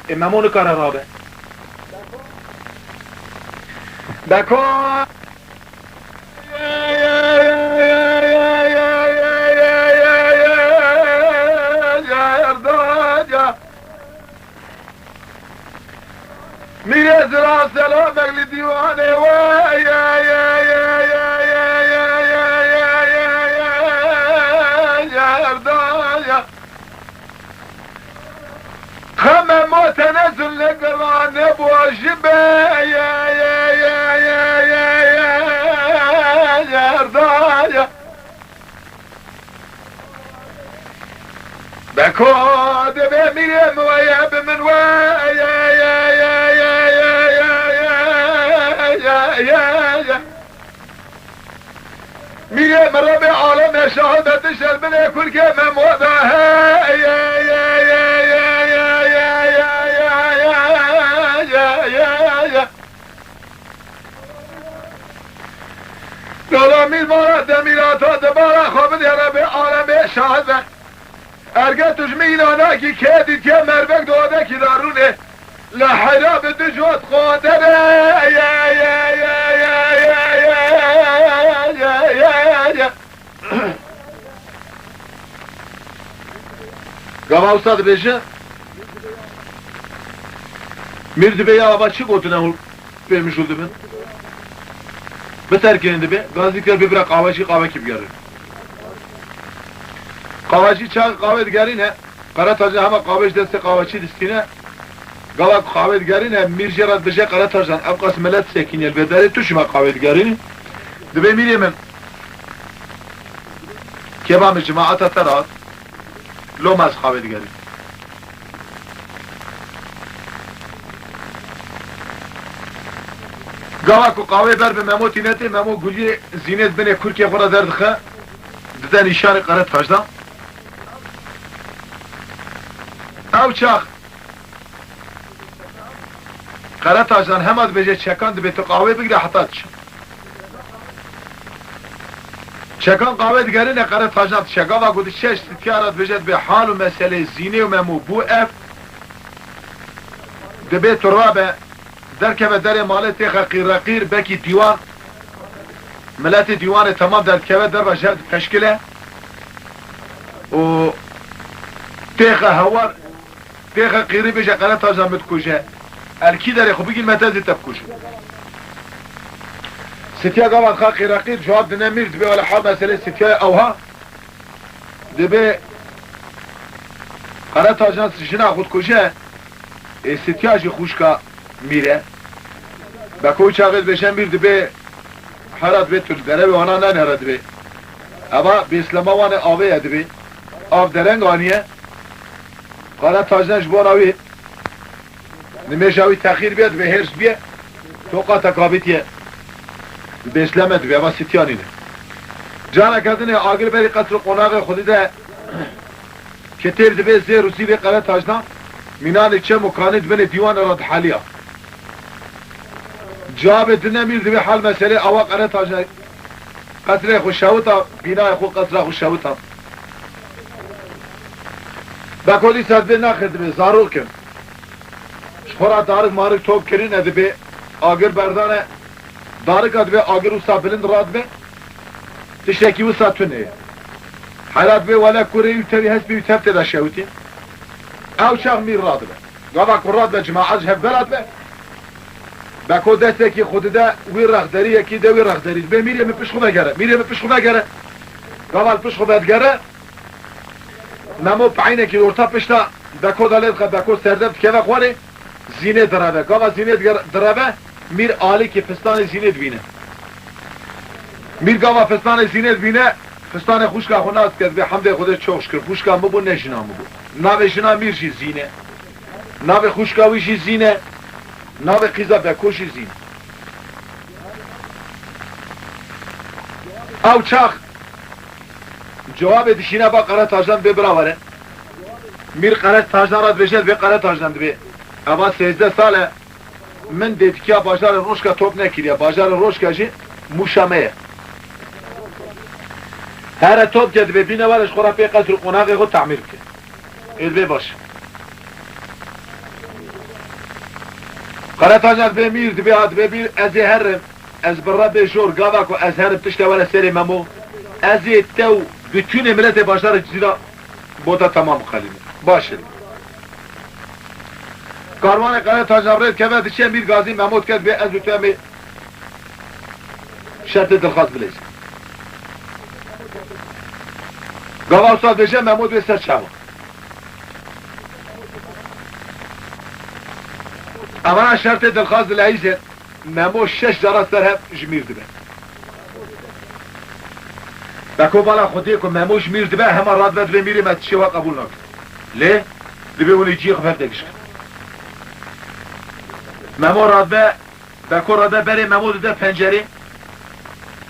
C: امامون کار رابه بکو میر زرا سلام اگلی دیوانه و خمه متنزل لقرانه بواجبه يا ردايا بكود بميرم وياب من ميرم ربي عالم شهادة شربنا كل كلمة موضعها نظامی مارا دمیراتا دبارا خوابد یا رب عالم شهده ارگه تجمیلانا کی که دید که مربک داده کی دارونه لحیرا به دجوت خواندره گوه استاد بیشه mirdi be ya baba çık otuna vermiş oldu ben. Beter kendi be. Gazilikler bir bırak kahve gibi gelir. Kahveci çay kahve geline. Karatacı ama kahveci deste kahveci diskine. Gavak kahve geline mirjerat beje karatacıdan avkas melet sekinel bedari tuşma kahve geline. Dibe miriyem. Kebam cemaat atarat. Lomaz kahve geline. گاوا کو قاوی بر به ممو تینته ممو گلی زینت بنه کورکی خورا درد خه دده نشان قره تاجدان او çax قره تاجدان همه بجه چکان دبه تو قهوه بگیره حتی چه چکان قهوه دیگرینه قره تاجدان چکا و گودی شش ستیارات بجه به حال و مسئله زینه و ممو بو اف دبه تو رابه درکه به در ماله تیخه قیر بکی دیوان ملت دیوان تمام در که در بجه تشکیله و تیخه هوار تیخه قیری بجه قره تاجدان بتکوشه الکی داره خب بگین متازی تبکوشه ستیا قوان خواه قیرقیر جواب دنه میر دبه ولی حال مسئله ستیا اوها دبه قره تاجدان سجنا خود کشه ستیا جی خوشکا میره بکوی چاقید بشن میر دبه حرات به تر دره به وانا نه نرد به اما به اسلام وانه آوه دبه آف درنگ آنیه قره تاجدان جبان آوه نمیشاوی تأخیر بیاد به هرس بیه توقع تکابیتیه به اسلامت بیه اما ستیانینه جانا کردنه آگل بری قصر قناغ خودی ده که تیر دبه زیر روسی به قره تاجدان مینان چه مکانید بین دیوان راد حالیا جواب دنه میر دبه حال مسئله اوا قره تاجدان قصر خوشاوتا بینای خود قصر خوشاوتا بکولی سر به نخد به زارول کن خورا دارک مارک توب کرین ادبه آگر بردانه دارک ادبه آگر اوسا بلند راد به تشتکی اوسا تونه حالات به ولا کوری یوتری هست به تبت دا شوتی او شاق میر راد به گاوا کراد به جماعت هف بلاد به بکو دسته که خود ده وی رخدری یکی ده وی رخدری به میری می پشخو بگره میری می پشخو بگره گاوا پشخو بگره نمو پعینه که ورتا پشتا بکو دالت خد بکو سردفت که خواره زینه درابه گاوا زینه درابه میر آلی که فستان زینه بینه میر گاوا فستان زینه بینه فستان خوشکا خوناز کرد به حمد خودش چوش کرد خوشکا مبو نشنا مبو ناوه شنا میر شی زینه ناوه خوشکا ویشی زینه ناوه قیزا بکوشی زینه او چاخ جواب دشینه با قره تاجدان ببراوره میر قره تاجدان راد بشد به قره تاجدان دبه اما 13 ساله من دیدی که باجار روشکا توپ نکریه باجار روشکا جی موشامه هر توپ که دبه بینه ورش خورا پی قصر قناقی خود تعمیر که ادبه باشه قره تاجدان دبه میر دبه دبه میر از هرم از برا به جور گاواکو از هرم تشته ولا سری ممو از تو bütün ملت باجار جزیره بودا تمام خلیمه باشه کاروان قره تاجدان که بعد چه میر گازی محمود کرد به از تو می شرط دلخواست بلیز گاوا استاد بشه محمود به سر شما اما شرط دلخواست بلیز محمود 6 جرات سر هم جمیر دبه بکو بالا خودی که محمود جمیر دبه همه راد بد به میری متشی و قبول نکن لی دبه اونی جی خفت دکش محمود راد به بکو راد بری محمود ده پنجره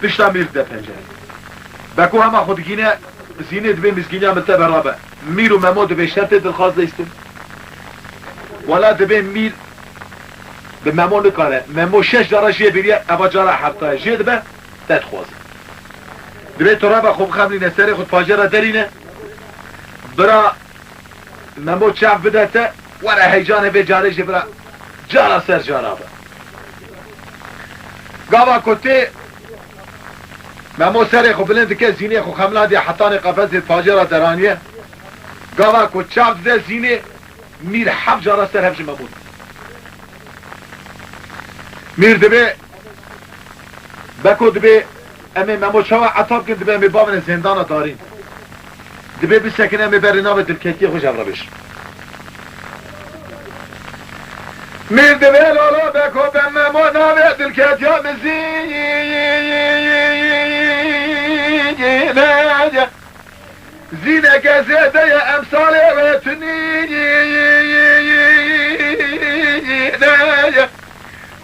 C: بشتا میر ده پنجره بکو همه خودگینه زینه دبه مزگینه ملتا برابه میر و محمود به شرط دلخواست دیستیم ولا دبه میر به محمود نکاره محمود 6 جاره جیه بیریه اما جاره حبتای جیه دبه تدخوازه دبه تو رابه خوب خملی نسری خود پاجره درینه برا محمود چاف بده تا ولا هیجانه به جاره جی برا جاره سر جاره با گاوا کتی محمود سری خوب بلند که زینه خوب خملا دی حتان قفز پاجره درانیه گاوا کت چاف ده زینه میر 7 جاره سر هفش محمود میر دبه بکو دبه امی محمود شوا عطاب کن دبه امی بابن زندان دارین دبه بسکنه امی بری نام دلکتی خوش افرابش میر دبه لالا بکو به محمود نام دلکتی ها زینه که زیده امثال و تنی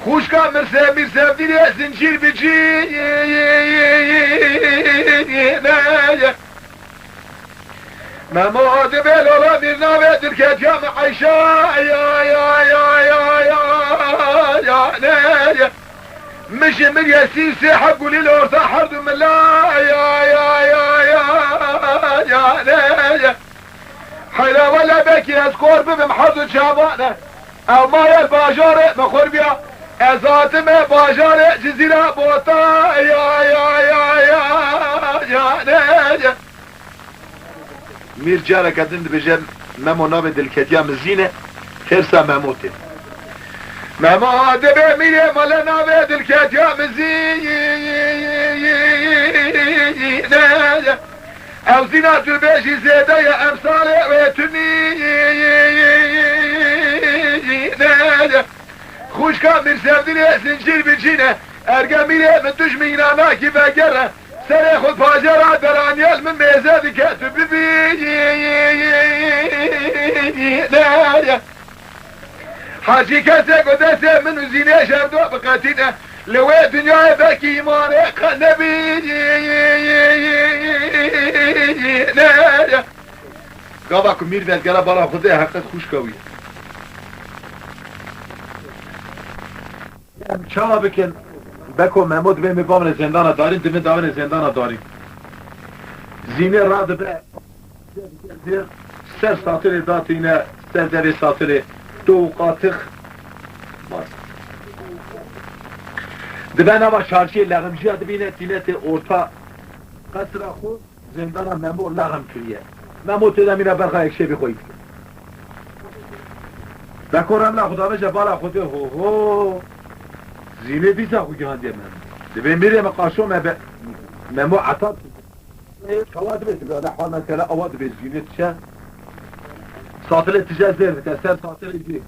C: خوشکا مرسه مرسه دیده زنجیر بجی
A: مماد بلولا mirna ve Türkiye Ayşe ya مش من يسيسي حقوا لي الورثة حرد من لا يا حيلا ولا بكي اسكور بمحرد شابانا او ما الباجار مخور بيا ازات ما باجار جزيرة بوطا يا
C: میر جاره کدن بجن ممو نام دلکتیا مزینه خرسا مموته
A: مماد بمیره مال نام دلکتیا مزینه او زینات البیشی زیده یا امثال ویتونی خوش کام میر سفدینه زنجیر بچینه ارگه میره من توش مینانا کی بگره سر خود پاجرات برانیال من میزدی که تو ببینه حاجی کسی گدسته من زینه شردو بقاتینه لوی دنیای بکی ایمانه نبینه
C: گاوا که میر ودگره بالا خوده حقیقت خوش کوی چاوا بکن بکو محمود به میبامن زندان داریم دمه داون زندان داریم زینه راد به سر ساتر داتینه سر دوی ساتر دو قاتخ باز دبه نوا شارشی لغمجی دبینه تینت اورتا قصر خو زندان محمود لغم کریه محمود تیده میره برخواه یک شبی خوید بکورم لخدا بشه بالا خوده هو زینه بیزا خو گهانده من دبه میره مقاشو ممو عطاد كواد بيت ده حال مثلا اواد بيت زينت شا ساطل اتجاه زير تسال ساطل يجي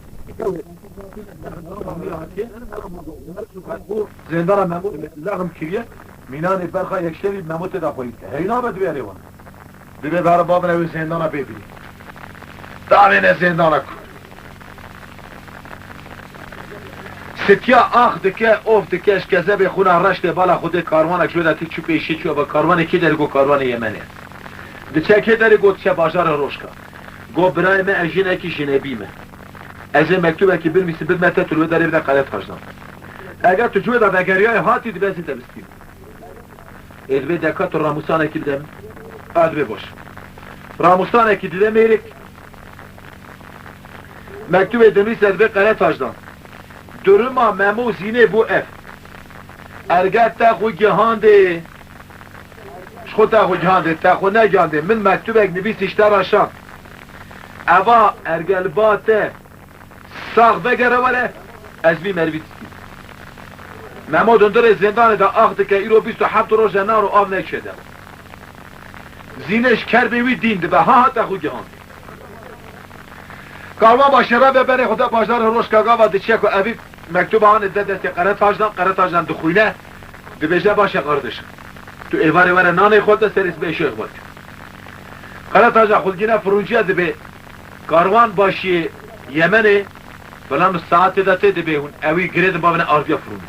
C: زندان ممو لغم كريه مينان برخا يكشري ممو تدخوي هينا بد بيريون دبه بار باب نو زندان بيبي دامن زندانك ستیا آخ دکه اوف دکش کذب به خونه رشت بالا خود کاروان شده تی چوب پیشی چوب با کاروان کی در گو کاروان یمنه دچه کی در گو چه بازار روشکا گو برای من اجینه کی جنبیمه از مکتوبه کی برمیسی بدمته تو در بده قلت خرجنا اگر تو جوه در دگریای هاتی دی بزی تبستی ادبه دکات راموسانه کی دیدم ادبه باش راموسانه کی دیدم میرک مکتوبه دمیسی ادبه قلت خرجنا duruma memo zine bu ev erger te xu gihande şxu te xu gihande te xu ne gihande min mektubek nivîs işler aşan eva ergelbate sağ vegere vere ez bî mervî dîstî memo dundurê zindanê de ax dike îro 27 roja nar û av nekşede zîne ji kerbê wî dîn dibe ha te xu gihande Karvan başına ve beni xuda başlar roşka gava diçe ko evi mektuba han dedesi qaratajdan dukhuyne dibeje başa kardeş tu evare vere nane xolda seris be şeyh bak qarataja xulgina frunjiya dibe karvan başı Yemeni falan saati de te dibe hun evi gred babne ardiya frun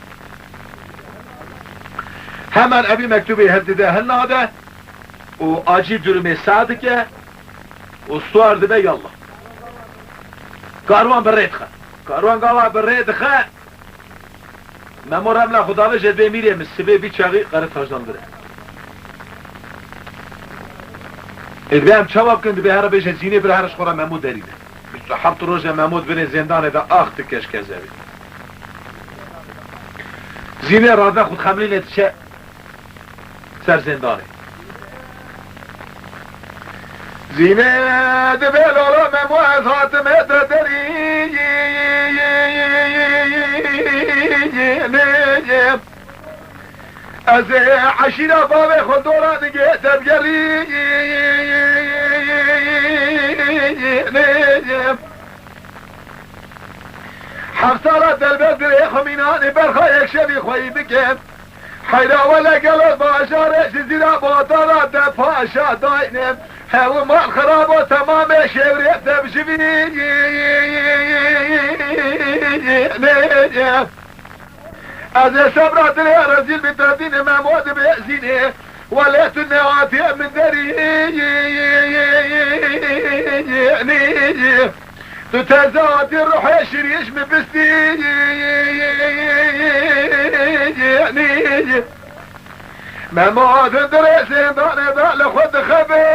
C: hemen evi mektubi hedide hennade o acil durumu sadike o suar dibe yallah کاروان برید خواهد کاروان گاوا برید خواهد ممورم لا خدا به جدبه میریم سبه بی چاقی قرد تاجدان بره ادبه هم چواب کند به هر بیشه زینه بره هرش خورا ممود دریده 27 روز ممود بره زندان ده آخ تکش کذبی زینه راده خود خملی نتیشه سر زندانه زینه دبه لالا ممو از حاتمه دری از عشیره باب خود دوران دیگه تبگری حفصارت دلبدر خمینان برخواه یک شبی خواهی بکن حیره ولا قلت باشاره زیرا باطارات پاشا داینم هاو مال خراب و تمام شوریت تبشوی از صبرات رزیل بتردین ممود بزینه
A: ولا تنواتي من دري تتزاتي الروح يشريش من بستي ما مواد درسين داني دان لخد خبي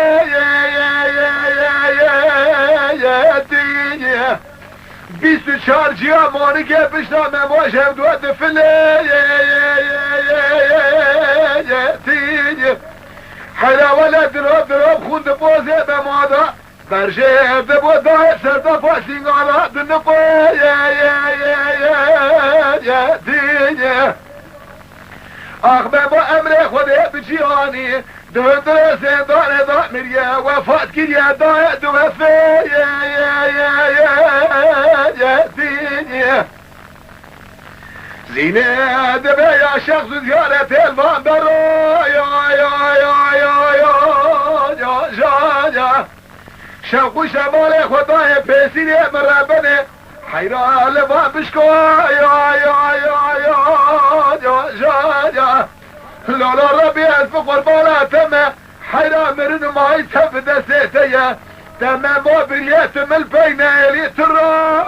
A: بيست شارجي اماني كيف بشتا ما موشم دوات فلي حلا ولا درب خود بوزي بمادا برجه ببودا سرطا فاسين على دنقا آخ بابا امر خودی بجیانی دو درسه دانه دامریه وفات کریه دای دو وفیه زینه دبه یا شخص زیارت الوان برا شوقو شمال خدای پیسیری مربنه حیران لبان بشکو لولا ربي ألف قربانا تما حيران مرن ماي تفد سيتيا تما موبريات من بين يلي ترى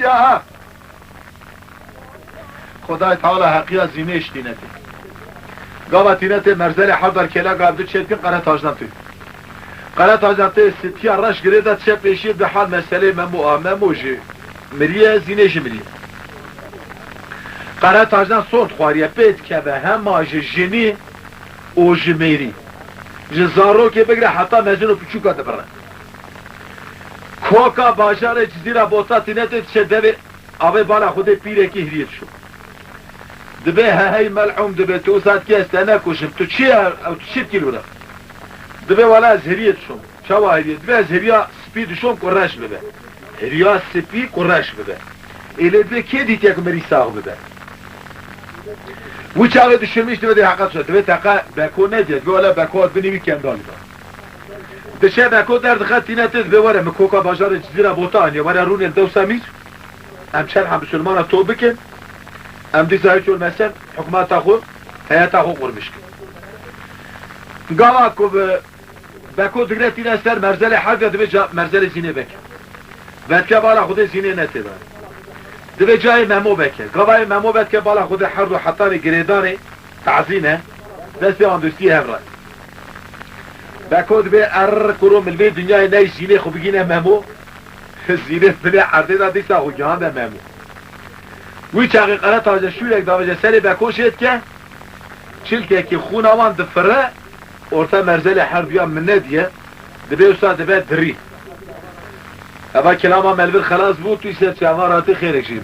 A: يا
C: خدای تعالی حقیقت زینش دینته گاوا تینته مرزل حضر کلا قابل چتین قناه تاجنته قناه تاجنته ستیا رش گریدا چه پیشی به حال مسئله مموجه مریه زینش مریه قرار تاجدان صورت خواریه پید که به همه جنی و جمیری جزارو که بگره حتی مزین و پچوکا دبرن کوکا باجار جزیره بوتا تینته چه دبه آبه بالا خود پیره که هریت شو دبه هی ملعوم دبه تو ساعت که استنه کشم تو چی او تو چی کیلو را دبه والا از هریت شم چوا هریت دبه از هریا سپید شم کرش ببه هریا سپی کرش ببه ایلی دبه که دیت یک مری ساق ببه و چاقه دشمیش دوی حقیقت شد دوی تقا بکو ندید ولی بکو بنیوی کندالی با دشه بکو در دخط تینتید بواره مکوکا باجار جزیره بوتان یا واره رون الدو سمیر هم چند هم بسلمان تو بکن هم دیزایی چول مثل حکمات خو حیات خو قرمش کن گاوا کو بکو دگره تینه سر مرزل حق دوی مرزل زینه بکن بعد که بالا خود زینه نتیده دبی جای ممو بکر گوای ممو بکر بالا خود حر و حطان گریدان تعزینه دستی آن دوستی هم رای بکو دبی ار کرو ملوی دنیای نای زینه خو بگینه ممو زینه بلی عرده دا دیسا خو گیان دا ممو وی چاقی قرار تاجه شورک داوجه سری بکو شید که چلکه که خون آمان دفره ارتا مرزل حر بیا منه دیه دبی استاد دبی دری اما کلام ملبر خلاص بود توی سر چه اما راتی خیرک شید